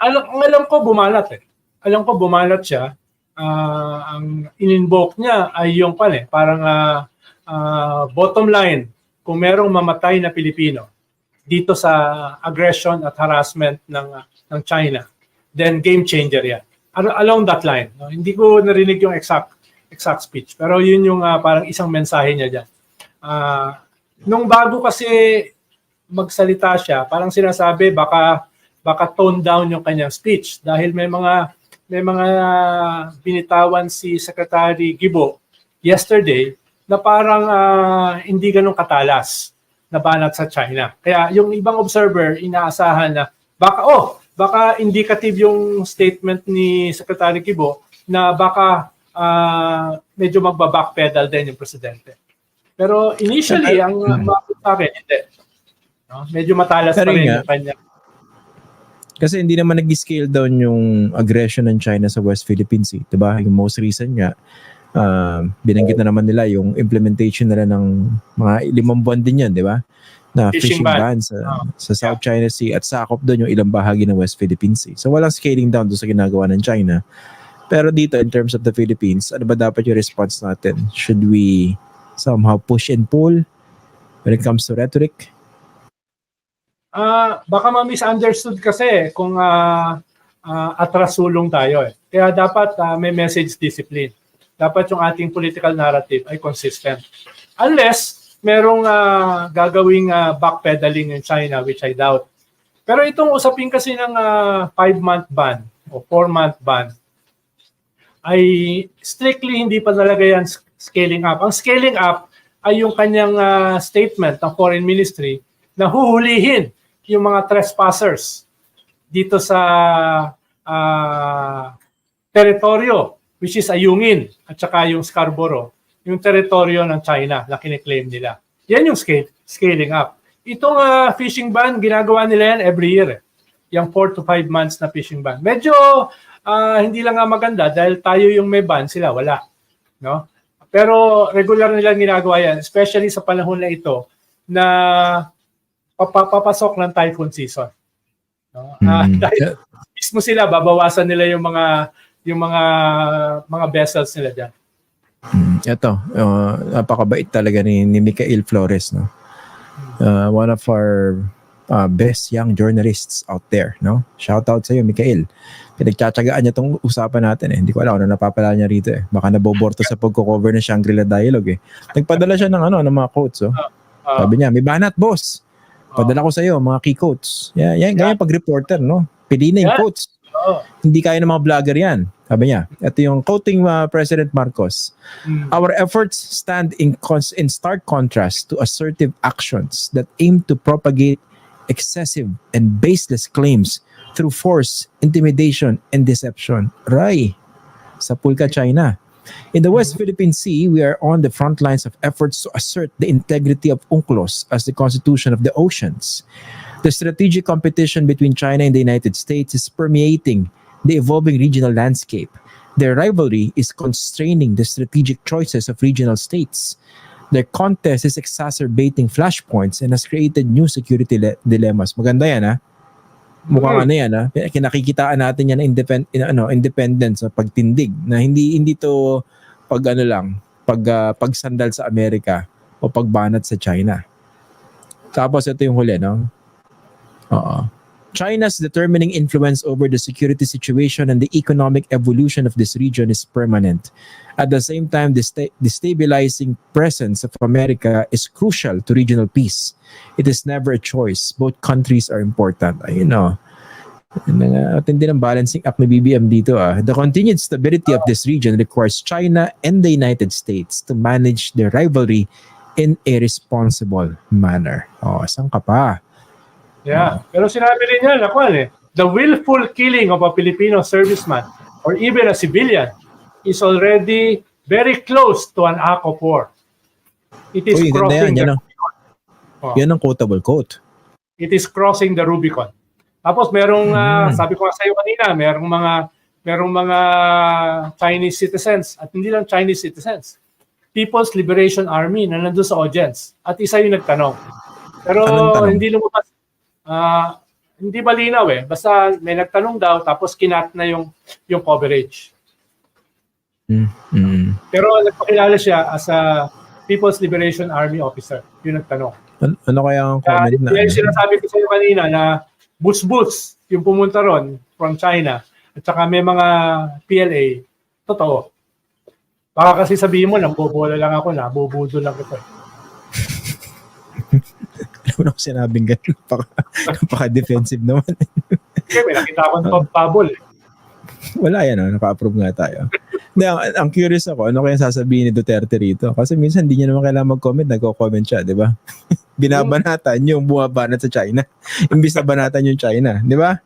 Alam ko bumalat Alam ko bumalat siya. Ang in-invoke niya ay yung parang bottom line, kung merong mamatay na Pilipino dito sa aggression at harassment ng China, then game changer yan. Along that line. No? Hindi ko narinig yung exact speech, pero yun yung parang isang mensahe niya dyan. Nung bago kasi magsalita siya, parang sinasabi baka tone down yung kanyang speech dahil may mga binitawan si Secretary Gibo yesterday na parang hindi ganun katalas na banat sa China. Kaya yung ibang observer inaasahan na baka indicative yung statement ni Secretary Gibo na baka medyo magba-backpedal din yung presidente. Pero initially, ang mapit sa akin, hindi. No? Medyo matalas pa rin yung kanya. Kasi hindi naman nag-scale down yung aggression ng China sa West Philippine Sea. Diba? Yung most recent nga, binanggit na naman nila yung implementation nila ng mga 5 buwan din yan, di ba? Na fishing ban sa South China Sea at sakop doon yung ilang bahagi ng West Philippine Sea. So walang scaling down doon sa ginagawa ng China. Pero dito, in terms of the Philippines, ano ba dapat yung response natin? Should we somehow push and pull when it comes to rhetoric? Baka ma-misunderstood kasi kung atrasulong tayo Kaya dapat may message discipline. Dapat yung ating political narrative ay consistent. Unless merong gagawing backpedaling in China, which I doubt. Pero itong usapin kasi ng 5-month ban o 4-month ban ay strictly hindi pa talaga yan scaling up. Ang scaling up ay yung kanyang statement ng Foreign Ministry na huhulihin yung mga trespassers dito sa teritoryo, which is Ayungin at saka yung Scarborough, yung teritoryo ng China na kiniklaim nila. Yan yung scaling up. Itong fishing ban, ginagawa nila yan every year. yung 4 to 5 months na fishing ban. Medyo hindi lang nga maganda dahil tayo yung may ban, sila wala. No? Pero regular nilang ginagawa yan, especially sa panahon na ito na papasok ng typhoon season. No? Dahil mismo sila, babawasan nila yung mga vessels nila dyan. Ito, napakabait talaga ni Michael Flores, no? One of our best young journalists out there, no? Shout out sa iyo, Michael. Pinagtsatsagaan niya tong usapan natin eh. Hindi ko alam ano napapala niya rito eh. Baka naboborto sa pagko-cover ng Shangri-La Dialogue eh. Nagpadala siya ng mga quotes, oh. Sabi niya, may banat, boss. Padala ko sa iyo mga key quotes. Yan, ganyan pag reporter, no? Pili na yung quotes. Hindi kaya ng mga vlogger yan. Sabi niya, ito yung quoting President Marcos. Our efforts stand in stark contrast to assertive actions that aim to propagate excessive and baseless claims through force, intimidation, and deception. Ray, sa Pulka, China. In the West Philippine Sea, we are on the front lines of efforts to assert the integrity of UNCLOS as the constitution of the oceans. The strategic competition between China and the United States is permeating the evolving regional landscape. Their rivalry is constraining the strategic choices of regional states. Their contest is exacerbating flashpoints and has created new security dilemmas. Maganda yan, ha? Mukhang ano yan, ha? Kinakikitaan natin yan na independence, pagtindig, na hindi to pagsandal sa Amerika o pagbanat sa China. Tapos ito yung huli, no? China's determining influence over the security situation and the economic evolution of this region is permanent. At the same time, the destabilizing presence of America is crucial to regional peace. It is never a choice. Both countries are important. Ayun, no? Atindi ng balancing act ni BBM dito. The continued stability of this region requires China and the United States to manage their rivalry in a responsible manner. Saan ka pa? Yeah. Pero sinabi rin niya, the willful killing of a Filipino serviceman or even a civilian is already very close to an act of war. It is crossing the Rubicon. Yan ang quotable quote. It is crossing the Rubicon. Tapos merong, sabi ko nga sa iyo kanina, merong mga Chinese citizens at hindi lang Chinese citizens. People's Liberation Army na nandun sa audience. At isa yung nagtanong. Pero hindi lumabas. Hindi malinaw eh. Basta may nagtanong daw tapos kinat na yung coverage. Pero nagpakilala siya as a People's Liberation Army officer. Yung nagtanong. Ano kaya ang comment na? Yung sinasabi ko sa iyo kanina na bus yung pumunta ron from China at saka may mga PLA. Totoo. Baka kasi sabihin mo, nambobola lang ako, nabubudo lang ito. Ano ko sinabing gano'n? Napaka-defensive naman. Okay, may nakita akong pabol. Wala yan, naka-approve nga tayo. Hindi, ang curious ako, ano kaya sasabihin ni Duterte rito? Kasi minsan hindi niya naman kailangan mag-comment, nagko-comment siya, di ba? Binabanatan yung bumabanat sa China. Imbis na banatan yung China, di ba?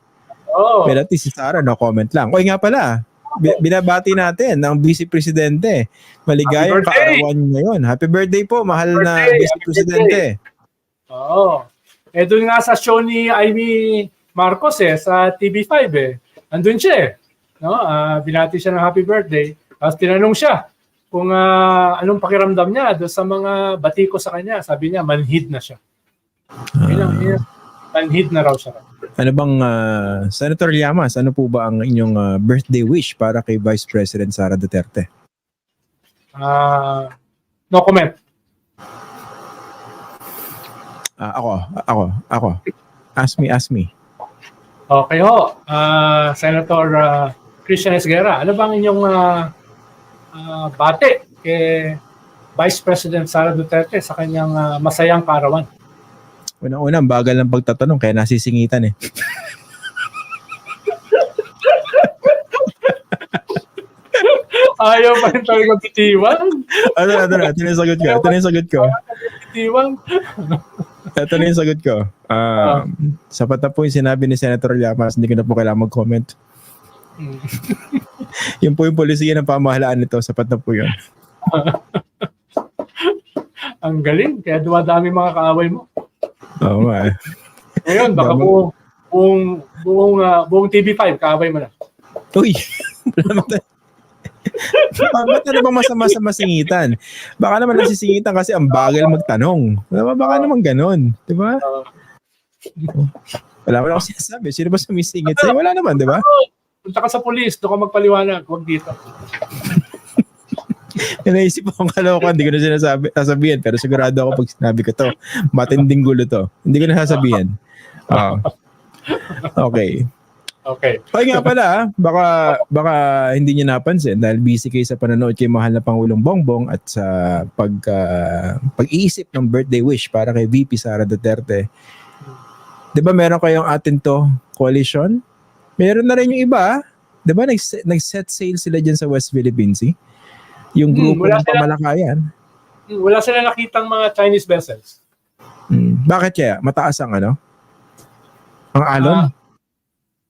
Pero at least si Sara, no-comment lang. O nga pala, binabati natin ng Vice Presidente. Maligayang kaarawan ngayon. Happy birthday po, mahal na Vice Presidente. Doon nga sa show ni Amy Marcos sa TV5 andun siya no? Binati siya ng happy birthday. Tapos tinanong siya kung anong pakiramdam niya doon sa mga bati ko sa kanya. Sabi niya, manhid na siya. Manhid na raw siya. Ano bang, Senator Llamas, ano po ba ang inyong birthday wish para kay Vice President Sara Duterte? No comment. Ako. Ask me. Okay ho. Senator Christian Esguerra, ano bang inyong bate kay Vice President Sara Duterte sa kanyang masayang kaarawan? Unang-una, bagal ng pagtatanong kaya nasisingitan eh. Ayaw pa rin talaga titiwang. Ano, ito na yung sagot ko. Titiwang. Ito na yung sagot ko. Sapat na po yung sinabi ni Senator Llamas, hindi ko na po kailangan mag-comment. Yun po yung polisiya ng pamahalaan nito, sapat na po yun. Ang galing, kaya dumadami mga kaaway mo. Oo nga. Ngayon, buong TV5, kaaway mo na. Uy, ba't ano bang masama sa masingitan? Baka naman nasisingitan kasi ang bagal magtanong. Diba? Baka naman ganun. Diba? Wala mo na ako sinasabi. Sino ba sumisingit sa'yo? Wala naman, diba? Punta ka sa police, doon ka magpaliwanag. Huwag dito. Naisip akong kalokohan, hindi ko na sasabihin. Pero sigurado ako pag sinabi ko to, matinding gulo to. Hindi ko na sasabihin. Okay. Ay nga pala, baka hindi niyo napansin dahil busy kayo sa panonood kay mahal na Pangulong Bongbong at sa pag-iisip ng birthday wish para kay VP Sara Duterte. 'Di ba meron kayong atin to coalition? Meron na rin yung iba, 'di ba nag-set sail sila diyan sa West Philippine Sea? Yung grupo ng pamalakayan. Wala sila nakitang mga Chinese vessels. Bakit kaya? Mataas ang ano? Ang alon?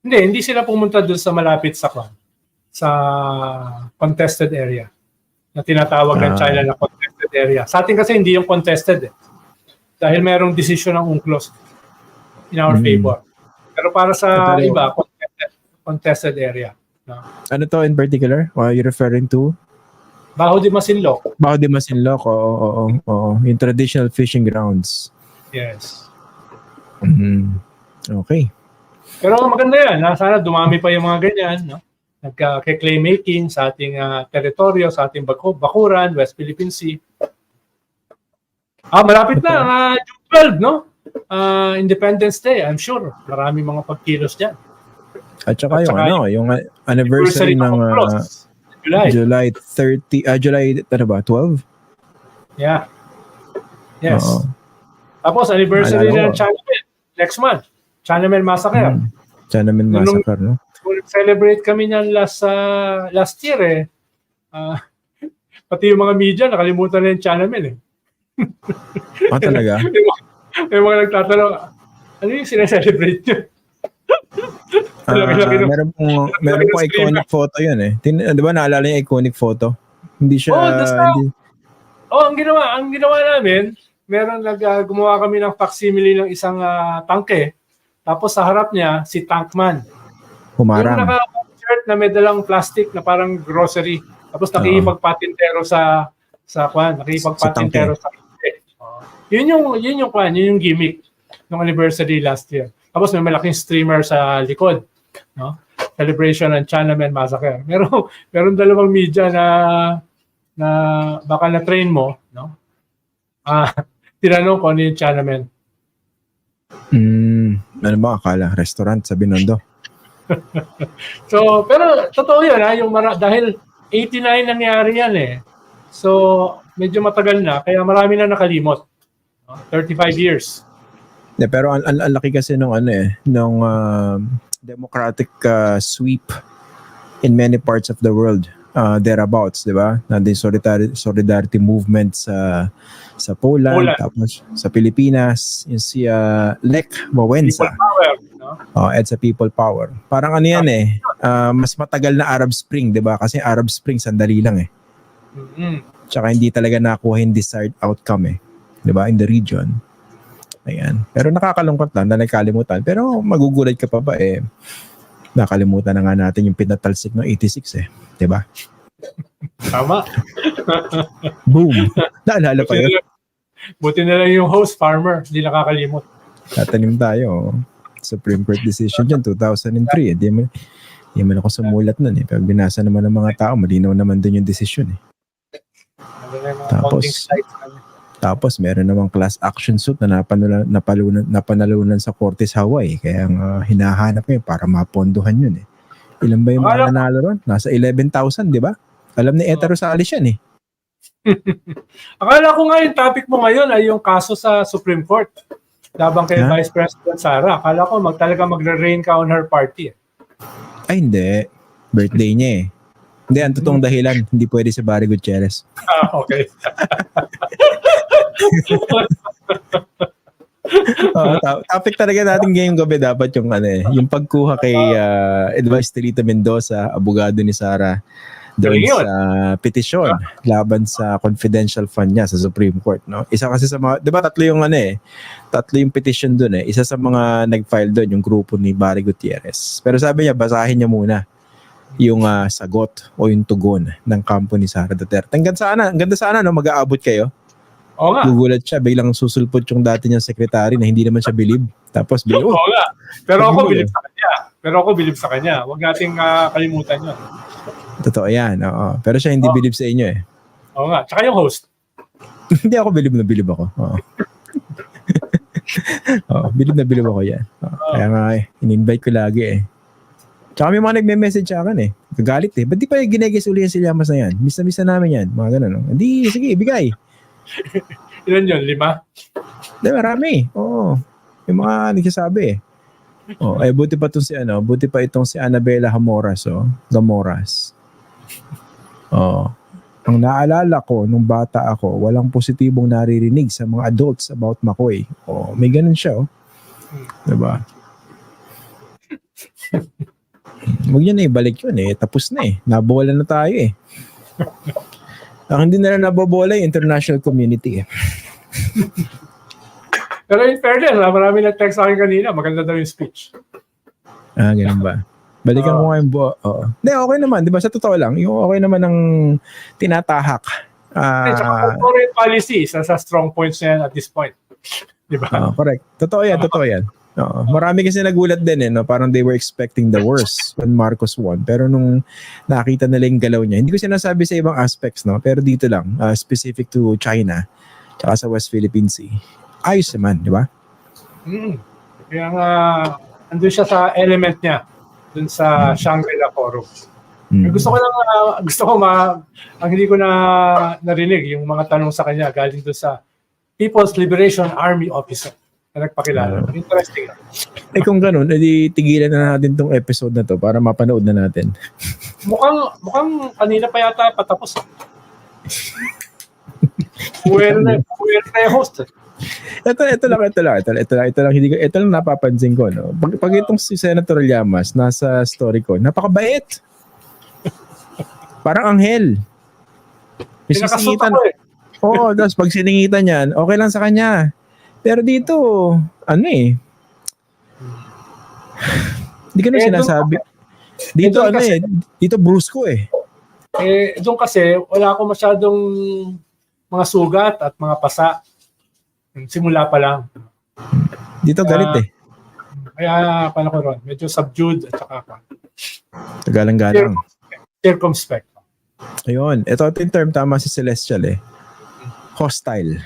Hindi sila pumunta doon sa malapit sa contested area na tinatawag ng China na contested area. Sa atin kasi hindi yung contested dahil merong decision ng UNCLOS in our favor. Pero para sa iba, contested area. No? Ano to in particular? Are you referring to? Baho de Masinloc. Baho de Masinloc, oo. Yung traditional fishing grounds. Yes. Okay. Pero maganda yan. Sana dumami pa yung mga ganyan. No? Nagka-claim making sa ating teritoryo, sa ating bakuran, West Philippine Sea. Malapit na. June 12, no? Independence Day. I'm sure. Maraming mga pagkilos dyan. At saka yung anniversary ng July 30, July 12? Yeah. Yes. Tapos anniversary ng Chinamen next month. Chinamen Massacre. Chinamen Massacre, no? Celebrate kami niyan last year pati yung mga media nakalimutan na yung Chinamen talaga? May mga nagtatanong, ano yung sineselebrate nyo? Meron pong iconic photo yun Di ba naalala yung iconic photo? Hindi siya... ang ginawa namin, gumawa kami ng facsimile ng isang tangke. Tapos sa harap niya, si Tankman. Humarang. Yung naka-shirt na may dalang plastic na parang grocery. Tapos nakikipagpatintero nakikipagpatintero sa Yun yung gimmick ng anniversary last year. Tapos may malaking streamer sa likod. No? Celebration ng Chinamen Massacre. Meron dalawang media na baka na-train mo. No? Tinanong ko ano yung Chinamen. Ano ba akala? Restaurant sa Binondo? Pero totoo yan dahil 89 nangyari yan So medyo matagal na kaya marami na nakalimot. 35 years. Pero ang laki kasi nung democratic sweep in many parts of the world thereabouts, di ba? Nandun solidarity movement sa Poland, tapos sa Pilipinas, yung si Lech Wałęsa. People power, no? EDSA People Power. Parang ano yan mas matagal na Arab Spring, di ba? Kasi Arab Spring sandali lang Tsaka hindi talaga nakuha yung desired outcome di ba? In the region. Ayan. Pero nakakalungkot lang na nagkalimutan. Pero magugulat ka pa ba nakalimutan na nga natin yung pinatalsik ng 86 di ba? Tama. Boom. Naalala pa yun. Buti na lang yung host farmer, hindi nakakalimot. Tatanim tayo. Supreme Court decision dyan, 2003. Hindi man ako sumulat nun Pero binasa naman ng mga tao, malinaw naman din yung decision Tapos meron namang class action suit na napanalunan sa Korte sa Hawaii. Kaya hinahanap para mapondohan yun Ilan ba yung mga nanalo ron? Nasa 11,000, di ba? Alam ni Eta Rosales yan Akala ko nga yung topic mo ngayon ay yung kaso sa Supreme Court. Labang kay Vice President Sara. Akala ko talaga magre-rain ka on her party Ay, hindi. Birthday niya Hindi, ang totoong dahilan, hindi pwede si Barry Gutierrez. Okay. Topic talaga natin ngayong gabi dapat yung yung pagkuha kay Edvice Telita Mendoza, abogado ni Sara, doon Galing yun. sa petisyon laban sa confidential fund niya sa Supreme Court, no? Isa kasi sa mga, 'di ba tatlo yung petition doon eh. Isa sa mga nag-file doon yung grupo ni Barry Gutierrez. Pero sabi niya basahin niya muna yung sagot o yung tugon ng kampo ni Sara Duterte. Ang ganda sana no, mag-aabot kayo. Oo nga. Gugulat siya, biglang susulpot yung dati niyang secretary na hindi naman siya believe. Tapos Oo biglang, nga. Pero Sabi ako mo, bilib sa kanya. Huwag nating kalimutan yun. totoo yan, oo. Pero siya hindi believe sa inyo eh. Oo nga. Tsaka yung host. Hindi ako believe na believe ako. Oo. Oo, believe na believe ako yan. Oo. Kaya nga in-invite ko lagi eh. Tsaka may mga nagme-message sa akin eh. Gagalit eh. Ba't di pa gineges uli yan si Llamas na yan? Miss na namin yan. Mga ganun. No? Hindi, sige, bigay. Ilan yun? 5? Hindi, marami. Oo. Yung mga nagsasabi eh. Oh, buti pa itong si Annabella Gamoras. Oh. Ang naalala ko nung bata ako, walang positibong naririnig sa mga adults about Makoy. Oh, may ganun siya, oh. 'Di ba? Huwag niya na ibalik yun eh. Tapos na eh. Nabola na tayo eh. Ang hindi na lang nabobola yung international community eh. Pero in fairness, marami nag-text sa akin kanina. Maganda daw yung speech. Ganun ba? Balikan ko nga yung Oo. Hindi, okay naman. Di ba sa totoo lang, yung okay naman ng tinatahak. Tsaka foreign policy, isa sa strong points niya at this point. Di ba? Correct. Totoo yan. Marami kasi nagulat din eh, no? Parang they were expecting the worst when Marcos won. Pero nung nakita nila yung galaw niya, hindi ko sinasabi sa ibang aspects, no? Pero dito lang, specific to China, tsaka sa West Philippine Sea. Ayos naman, di ba? Kaya nga, andun siya sa element niya, dun sa Shangri-La Forum. Ang hindi ko na narinig, yung mga tanong sa kanya, galing dun sa People's Liberation Army officer na nagpakilala. Interesting. Kung ganun, edi tigilan na natin tong episode na to para mapanood na natin. Mukhang kanina pa yata patapos. Well na yung host. Ito lang napapansin ko, no. Pag itong si Senator Llamas nasa story ko, napakabait. Parang anghel. Pinakasuta ko eh. Oo, tapos pag siningitan niyan, okay lang sa kanya. Pero dito, hindi ko na sinasabi. Dito dito brusco eh. Doon kasi wala ako masyadong mga sugat at mga pasa. Simula pa lang. Dito galit eh. Kaya paano ko ron? Medyo subdued at saka Tagalang-galang. Circumspect. Ayun. Ito yung term tama si Celestial eh. Hostile.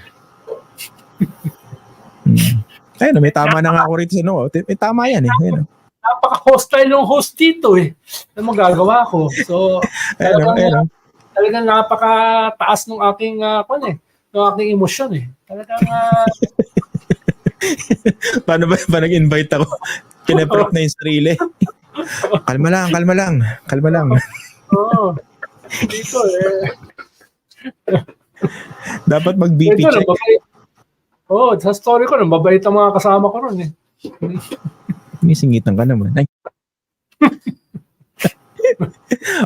Ayun, may tama na nga ako rito sa may tama yan eh. Ayun. Napaka-hostile ng host dito eh. Ano magagawa ko? So, talagang napaka-taas ng aking ng aking emosyon eh. Talagang Paano ba nag-invite ako? Pinaprep na yung sarili. Kalma lang. Oo. Dito eh. Dapat mag-BP check. Sa story ko, mabait ang mga kasama ko ron eh. Singitan ka naman. Ay.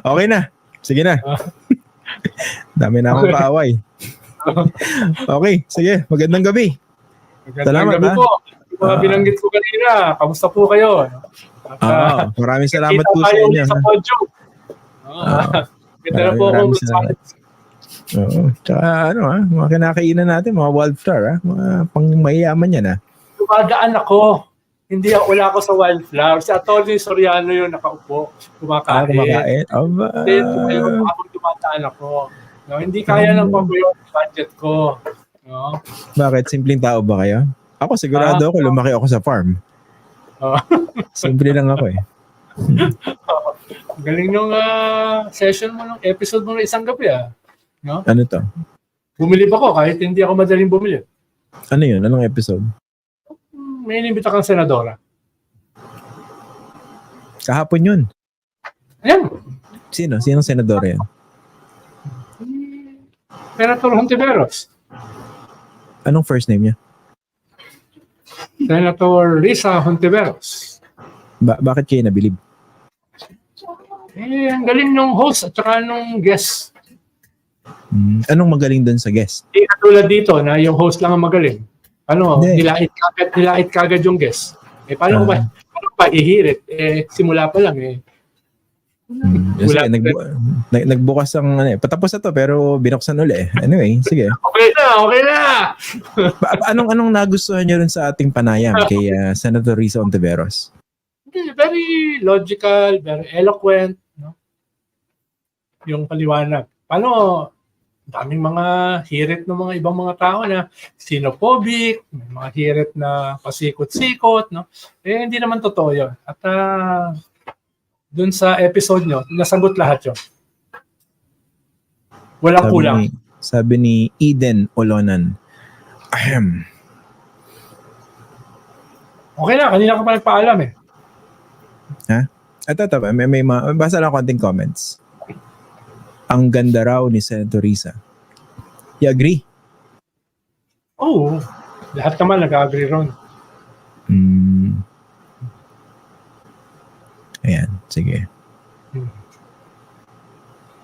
Okay na. Sige na. Dami na akong kaaway. Okay, sige. Magandang gabi. Salamat gabi po. Mga binanggit ko kanina, kamusta po kayo? Maraming salamat po sa inyo. Sa podium. Kita na po akong Tsaka mga kinakainan natin, mga wildflower, mga pangmayaman yan. Dumadaan ako. Wala ako sa wildflower. Si Atty. Soriano yun nakaupo. Kumakain. Habang dumadaan ako. No, hindi kaya ng yung budget ko. No? Bakit? Simpleng tao ba kayo? Ako sigurado ako lumaki ako sa farm. Simple lang ako eh. Galing nung session mo, nung episode mo ng isang gabi No? Ano to? Bumili pa ako kahit hindi ako madaling bumili. Ano yun? Anong episode? May inimbita kang senadora. Kahapon yun. Ayan. Sino? Sinong senadora yan? Senator Hontiveros. Anong first name niya? Senator Risa Hontiveros. Bakit kayo nabilib? Ang galing nung host at saka nung guest. Anong magaling doon sa guest? Hindi katulad dito na yung host lang ang magaling. Hindi. Nilait kagad yung guest. Paano pa ihirit? Simula pa lang Sige, nagbukas ang patapos na to pero binuksan uli. Anyway, sige. Okay na. Anong nagustuhan niyo rin sa ating panayam kay Senator Risa Ontiveros? Very logical, very eloquent, no? Yung paliwanag. Paano daming mga hirit ng mga ibang mga tao na xenophobic, may mga hirit na pasikot-sikot, no? Hindi naman totoo yun. At dun sa episode nyo, nasagot lahat yun. Walang kulang. Sabi ni Eden Olonan. Ahem. Okay na, kanina ka pa nagpaalam Ha? Ito, basa lang konting comments. Ang ganda raw ni Senator Risa. You agree? Oo. Lahat naman nag-agree ron. Ayan, sige.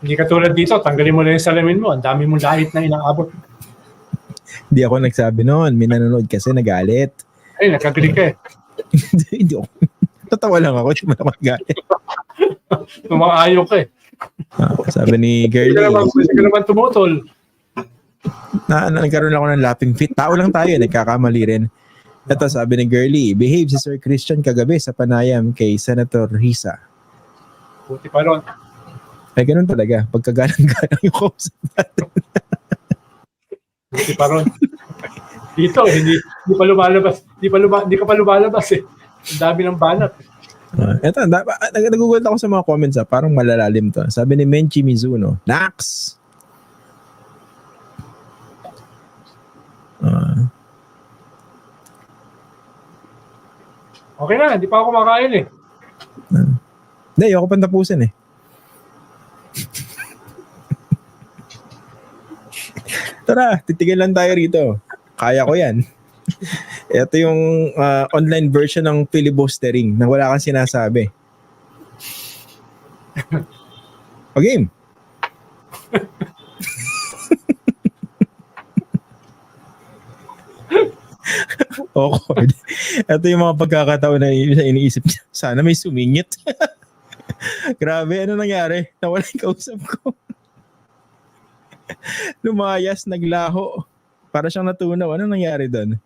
Hindi katulad dito, tanggalin mo na yung salamin mo. Ang dami mong lahit na inaabot. Hindi ako nagsabi noon. May nanonood kasi nagalit. Nag-agree ka Hindi ako. Tatawa lang ako. Hindi mo naman galit. Tumang-ayaw ka Sabi ni Girlie. Hindi ka naman tumutol. Nagkaroon ako ng laughing fit. Tao lang tayo. Nagkakamali rin. Ito sabi ni Girlie. Behave si Sir Christian kagabi sa panayam kay Senator Risa. Buti pa ron. Ay, ganun talaga. Pagkagalang-galang yung kausap natin. Buti pa ron. Dito, hindi pa lumalabas. Hindi ka pa lumalabas Ang dami ng banat. Ito, nagugulat ako sa mga comments parang malalalim to. Sabi ni Menchi Mizuno, Nax! Okay na, hindi pa ako kumakain Hindi, ayoko pang tapusin Tara, titigil lang tayo rito. Kaya ko yan. Ito yung online version ng filibustering na wala kang sinasabi. O-game. Awkward. Ito yung mga pagkakataon na iniisip niya. Sana may sumingit. Grabe, ano nangyari? Nawala yung kausap ko. Lumayas, naglaho. Para siyang natunaw. Ano nangyari doon?